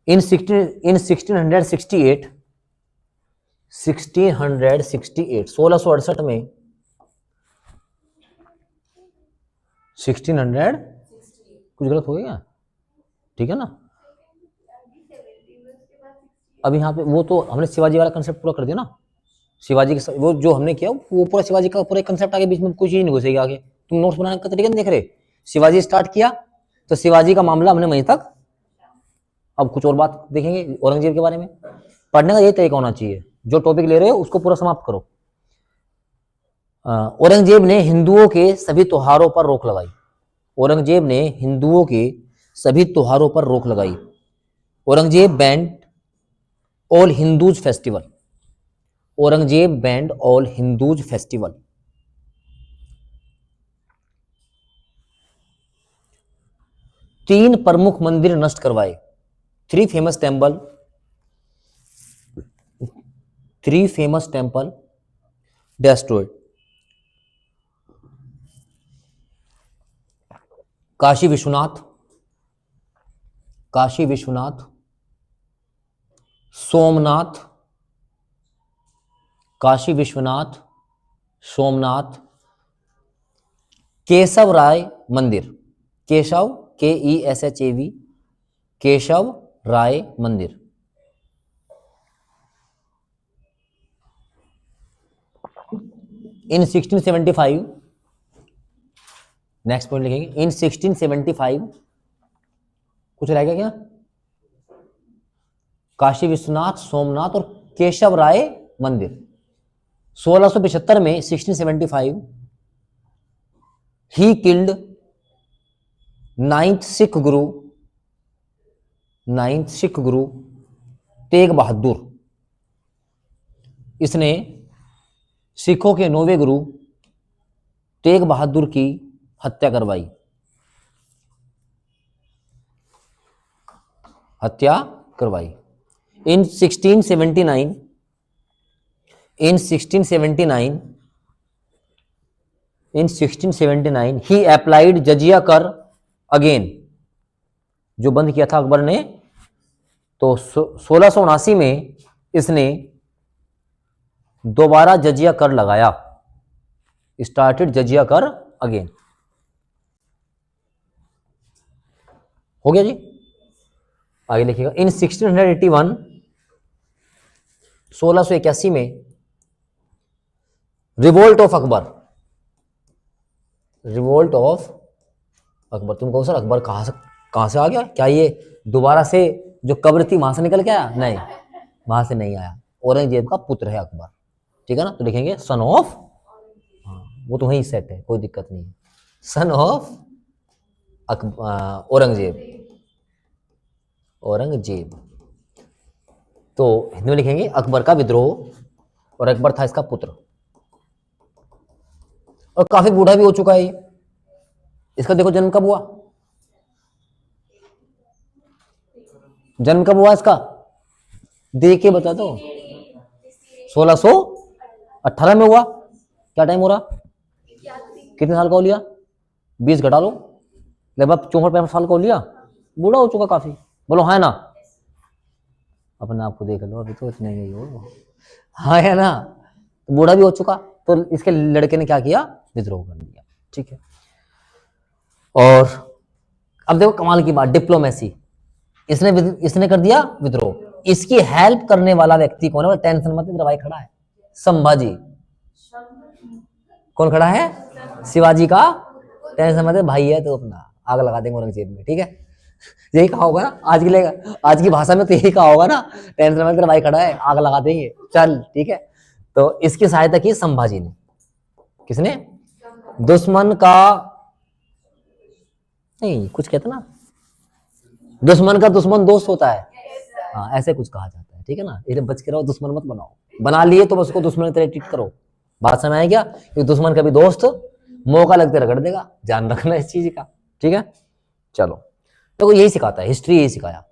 इन 1668 1668 में 1600 कुछ गलत हो गया, ठीक है ना? अब यहाँ पे वो तो हमने शिवाजी वाला कंसेप्ट पूरा कर दिया ना, शिवाजी के वो जो हमने किया वो पूरा शिवाजी का पूरा कंसेप्ट आगे, बीच में कोई चीज नहीं घुसेगी आगे। तुम नोट्स बनाने का तरीका नहीं देख रहे, शिवाजी स्टार्ट किया तो शिवाजी का मामला हमने वहीं तक, अब कुछ और बात देखेंगे औरंगजेब के बारे में। पढ़ने का यही तरीका होना चाहिए, जो टॉपिक ले रहे हो उसको पूरा समाप्त करो। औरंगजेब ने हिंदुओं के सभी त्योहारों पर रोक लगाई, औरंगजेब ने हिंदुओं के सभी त्योहारों पर रोक लगाई। Aurangzeb banned all Hindus festival, Aurangzeb banned all Hindus festival. तीन प्रमुख मंदिर नष्ट करवाए, 3 famous temple destroyed। Kashi Vishwanath, Somnath, Kashi Vishwanath, Somnath, Keshav Rai मंदिर, केशव KESHAV, केशव राय मंदिर। इन 1675, नेक्स्ट पॉइंट लिखेंगे, इन 1675 कुछ रहेगा क्या? काशी विश्वनाथ, सोमनाथ और केशव राय मंदिर। 1675 में 1675 he killed 9th Sikh Guru Tegh Bahadur, इसने सिखों के 9वें गुरु तेग बहादुर की हत्या करवाई, इन 1679 ही अप्लाइड जजिया कर अगेन, जो बंद किया था अकबर ने, तो 1679 में इसने दोबारा जजिया कर लगाया, स्टार्टेड जजिया कर अगेन। हो गया जी। आगे लिखिएगा, इन 1681 1681 में revolt of Akbar, revolt of Akbar. तुम कहो सर अकबर कहां से आ गया, क्या ये दोबारा से जो कब्र थी वहां से निकल के आया? नहीं, वहां से नहीं आया, औरंगजेब का पुत्र है अकबर, ठीक है ना। तो लिखेंगे सन ऑफ, हाँ वो तो वही सेट है, कोई दिक्कत नहीं है, सन ऑफ औरंगजेब, औरंगजेब। तो हिंदी में लिखेंगे अकबर का विद्रोह, और अकबर था इसका पुत्र, और काफी बूढ़ा भी हो चुका है ये। इसका देखो जन्म कब हुआ, जन्म कब हुआ इसका, देख के बता दो। 1618 में हुआ। क्या टाइम हो रहा, कितने साल का हो लिया, 20 घटा लो, लगभग 64-65 साल का हो लिया, बूढ़ा हो चुका काफी। बोलो है ना, अपने आप को देख लो, अभी तो इतने ही हो, हाँ है ना, बूढ़ा भी हो चुका। तो इसके लड़के ने क्या किया, विद्रोह कर दिया, ठीक है। और अब देखो कमाल की बात, डिप्लोमेसी, इसने कर दिया विद्रोह। इसकी हेल्प करने वाला व्यक्ति कौन है, टेंशन मत, इधर भाई खड़ा है, संभाजी। कौन खड़ा है, शिवाजी का, टेंशन मत भाई है, तो अपना आग लगा देंगे औरंगजेब में, ठीक है। यही कहा होगा ना आज की भाषा में, तो यही कहा होगा ना, टेंशन मत भाई खड़ा है, आग लगा देंगे, चल ठीक है। तो इसकी सहायता की संभाजी ने। किसने, दुश्मन का, नहीं कुछ कहते ना, दुश्मन का दुश्मन दोस्त होता है, हाँ ऐसे कुछ कहा जाता है, ठीक है ना। इसे बच के रहो, दुश्मन मत बनाओ, बना लिए तो उसको दुश्मन की तरह ट्रीट करो। बात समझ आए क्या, क्योंकि दुश्मन का भी दोस्त मौका लगते रगड़ देगा, ध्यान रखना इस चीज का, ठीक है। चलो तो यही सिखाता है, हिस्ट्री यही सिखाया।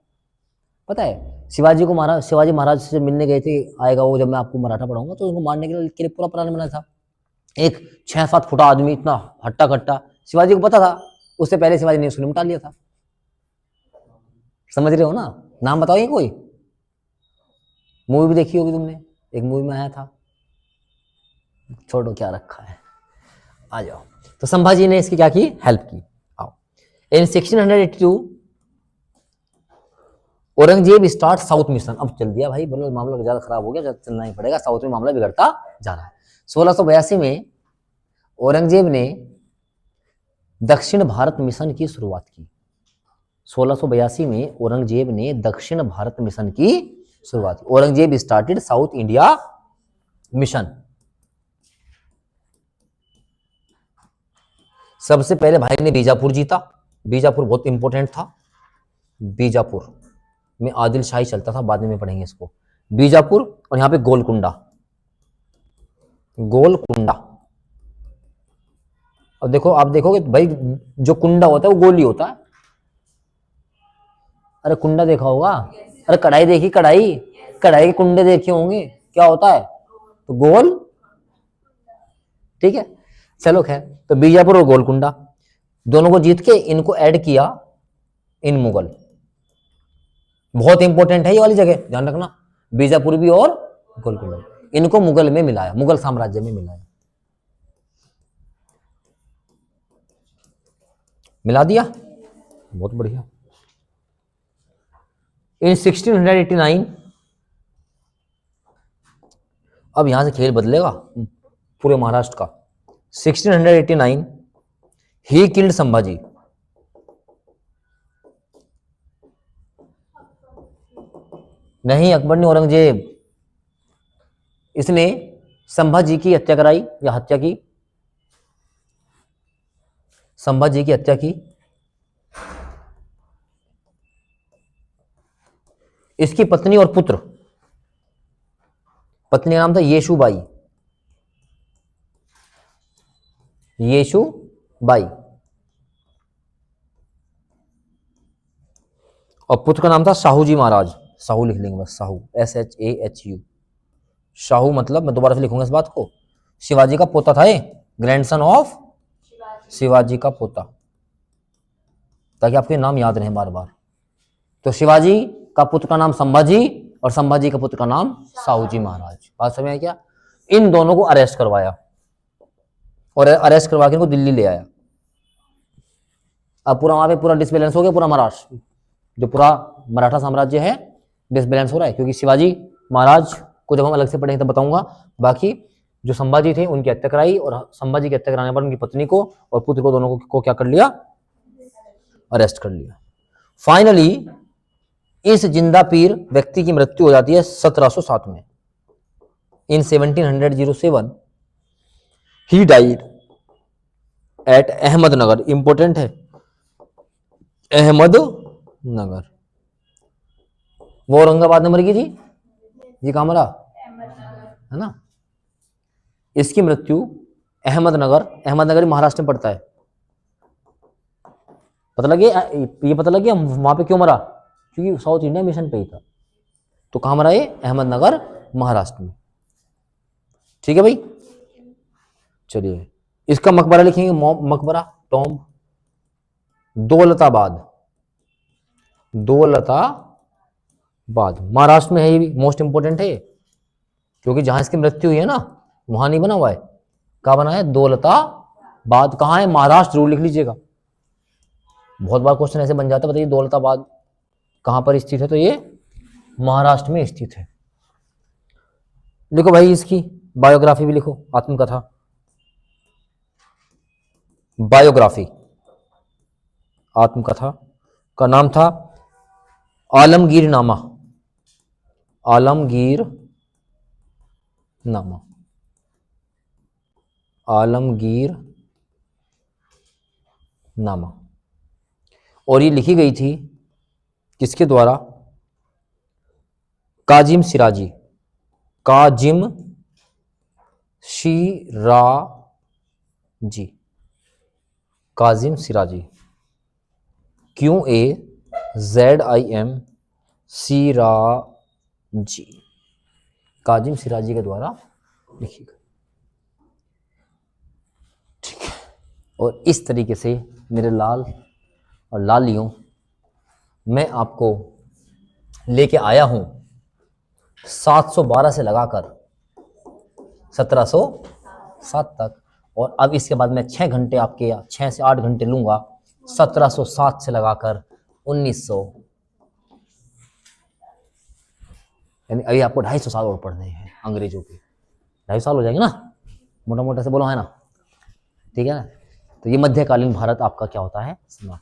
पता है शिवाजी महाराज से मिलने गए थे, आएगा वो जब मैं आपको मराठा पढ़ाऊंगा, तो उनको मारने के लिए पूरा प्लान बना था। एक 6-7 फुटा आदमी, इतना हट्टा कट्टा, शिवाजी को पता था, उससे पहले शिवाजी ने उसको निपटा लिया था। समझ रहे हो ना, नाम बताओ कोई, मूवी भी देखी होगी तुमने, एक मूवी में आया था, छोड़ो क्या रखा है, आ जाओ। तो संभाजी ने इसकी क्या की, हेल्प की। आओ, इन 1682 औरंगजेब स्टार्ट साउथ मिशन। अब चल दिया भाई, बोलो मामला ज्यादा खराब हो गया, चलना ही पड़ेगा, साउथ में मामला बिगड़ता जा रहा है। 1682 में औरंगजेब ने दक्षिण भारत मिशन की शुरुआत की। 1682 में औरंगजेब ने दक्षिण भारत मिशन की शुरुआत की। Aurangzeb started south India mission. सबसे पहले भाई ने बीजापुर जीता, बीजापुर बहुत इंपॉर्टेंट था, बीजापुर में आदिल शाही चलता था, बाद में पढ़ेंगे इसको, बीजापुर, और यहां पे गोलकुंडा, गोलकुंडा। अब देखो, आप देखोगे भाई जो कुंडा होता है वो गोल ही होता है। अरे कुंडा देखा होगा, अरे कढ़ाई देखी, कढ़ाई, कढ़ाई के कुंडे देखे होंगे, क्या होता है, तो गोल, ठीक है। चलो खैर, तो बीजापुर और गोलकुंडा दोनों को जीत के इनको ऐड किया इन मुगल। बहुत इंपॉर्टेंट है ये वाली जगह, ध्यान रखना, बीजापुर भी और गोलकुंडा, इनको मुगल में मिलाया, मुगल साम्राज्य में मिलाया, मिला दिया, बहुत बढ़िया। इन 1689, अब यहां से खेल बदलेगा पूरे महाराष्ट्र का। 1689 ही किल्ड संभाजी। नहीं, अकबर ने, औरंगजेब, इसने संभाजी की हत्या कराई या हत्या की, संभाजी की हत्या की। इसकी पत्नी और पुत्र, पत्नी का नाम था येशुबाई, येशुबाई, और पुत्र का नाम था साहूजी महाराज। साहू लिख लेंगे बस, साहू, SHAHU, शाहू मतलब, मैं दोबारा से लिखूंगा इस बात को, शिवाजी का पोता था ये, ग्रैंडसन ऑफ शिवाजी का पोता, ताकि आपके नाम याद रहे बार बार। तो शिवाजी का पुत्र का नाम संभाजी, और संभाजी का पुत्र का नाम साहूजी महाराज। बात समझ में क्या, इन दोनों को अरेस्ट करवाया, और अरेस्ट करवा के इनको दिल्ली ले आया। अब पूरा वहां पे पूरा डिसबैलेंस हो गया, पूरा महाराष्ट्र, जो पूरा मराठा साम्राज्य है डिसबैलेंस हो रहा है, क्योंकि शिवाजी महाराज को जब हम अलग से पढ़ेंगे तब बताऊंगा। बाकी जो संभाजी थे उनकी हत्या कराई, और संभाजी की हत्या कराने पर उनकी पत्नी को और पुत्र को, दोनों को क्या कर लिया, अरेस्ट कर लिया। फाइनली इस जिंदा पीर व्यक्ति की मृत्यु हो जाती है 1707 में। इन 1707 he died eight Ahmednagar. Important है, अहमदनगर। वो औरंगाबाद में मर गई थी, ये कहां मरा है ना। इसकी मृत्यु अहमदनगर, अहमदनगर महाराष्ट्र में पड़ता है। पता लगे, ये पता लग गया वहां पे क्यों मरा, क्योंकि साउथ इंडिया मिशन पे ही था। तो कहां मरा ये, अहमदनगर महाराष्ट्र में। ठीक है भाई, चलिए इसका मकबरा लिखेंगे, मकबरा टॉम्ब दौलताबाद, दौलताबाद महाराष्ट्र में है। ये भी मोस्ट इंपोर्टेंट है, क्योंकि जहां इसकी मृत्यु हुई है ना वहां नहीं बना हुआ है। कहां बना है, दौलताबाद। कहां है, महाराष्ट्र, जरूर लिख लीजिएगा। बहुत बार क्वेश्चन ऐसे बन जाता है, बताइए दौलताबाद कहां पर स्थित है, तो ये महाराष्ट्र में स्थित है। लिखो भाई इसकी बायोग्राफी भी लिखो, आत्मकथा बायोग्राफी। आत्मकथा का नाम था आलमगीर नामा, आलमगीर नामा, आलमगीर नामा। और ये लिखी गई थी किसके द्वारा, काजिम सिराजी, काजिम सिराजी, काजिम सिराजी, QAZIM सिराजी, काजिम सिराजी के द्वारा लिखी गई। ठीक है, और इस तरीके से मेरे लाल और लालियों, मैं आपको लेके आया हूं 712 से लगाकर 1707 तक। और अब इसके बाद मैं 6 घंटे आपके, 6 से 8 घंटे लूंगा 1707 से लगाकर 1900, यानी अभी आपको 250 साल और पढ़ने हैं अंग्रेजों के। 250 साल हो जाएंगे ना, मोटा मोटा से बोलो, है ना। ठीक है ना। तो ये मध्यकालीन भारत आपका क्या होता है, समाप्त।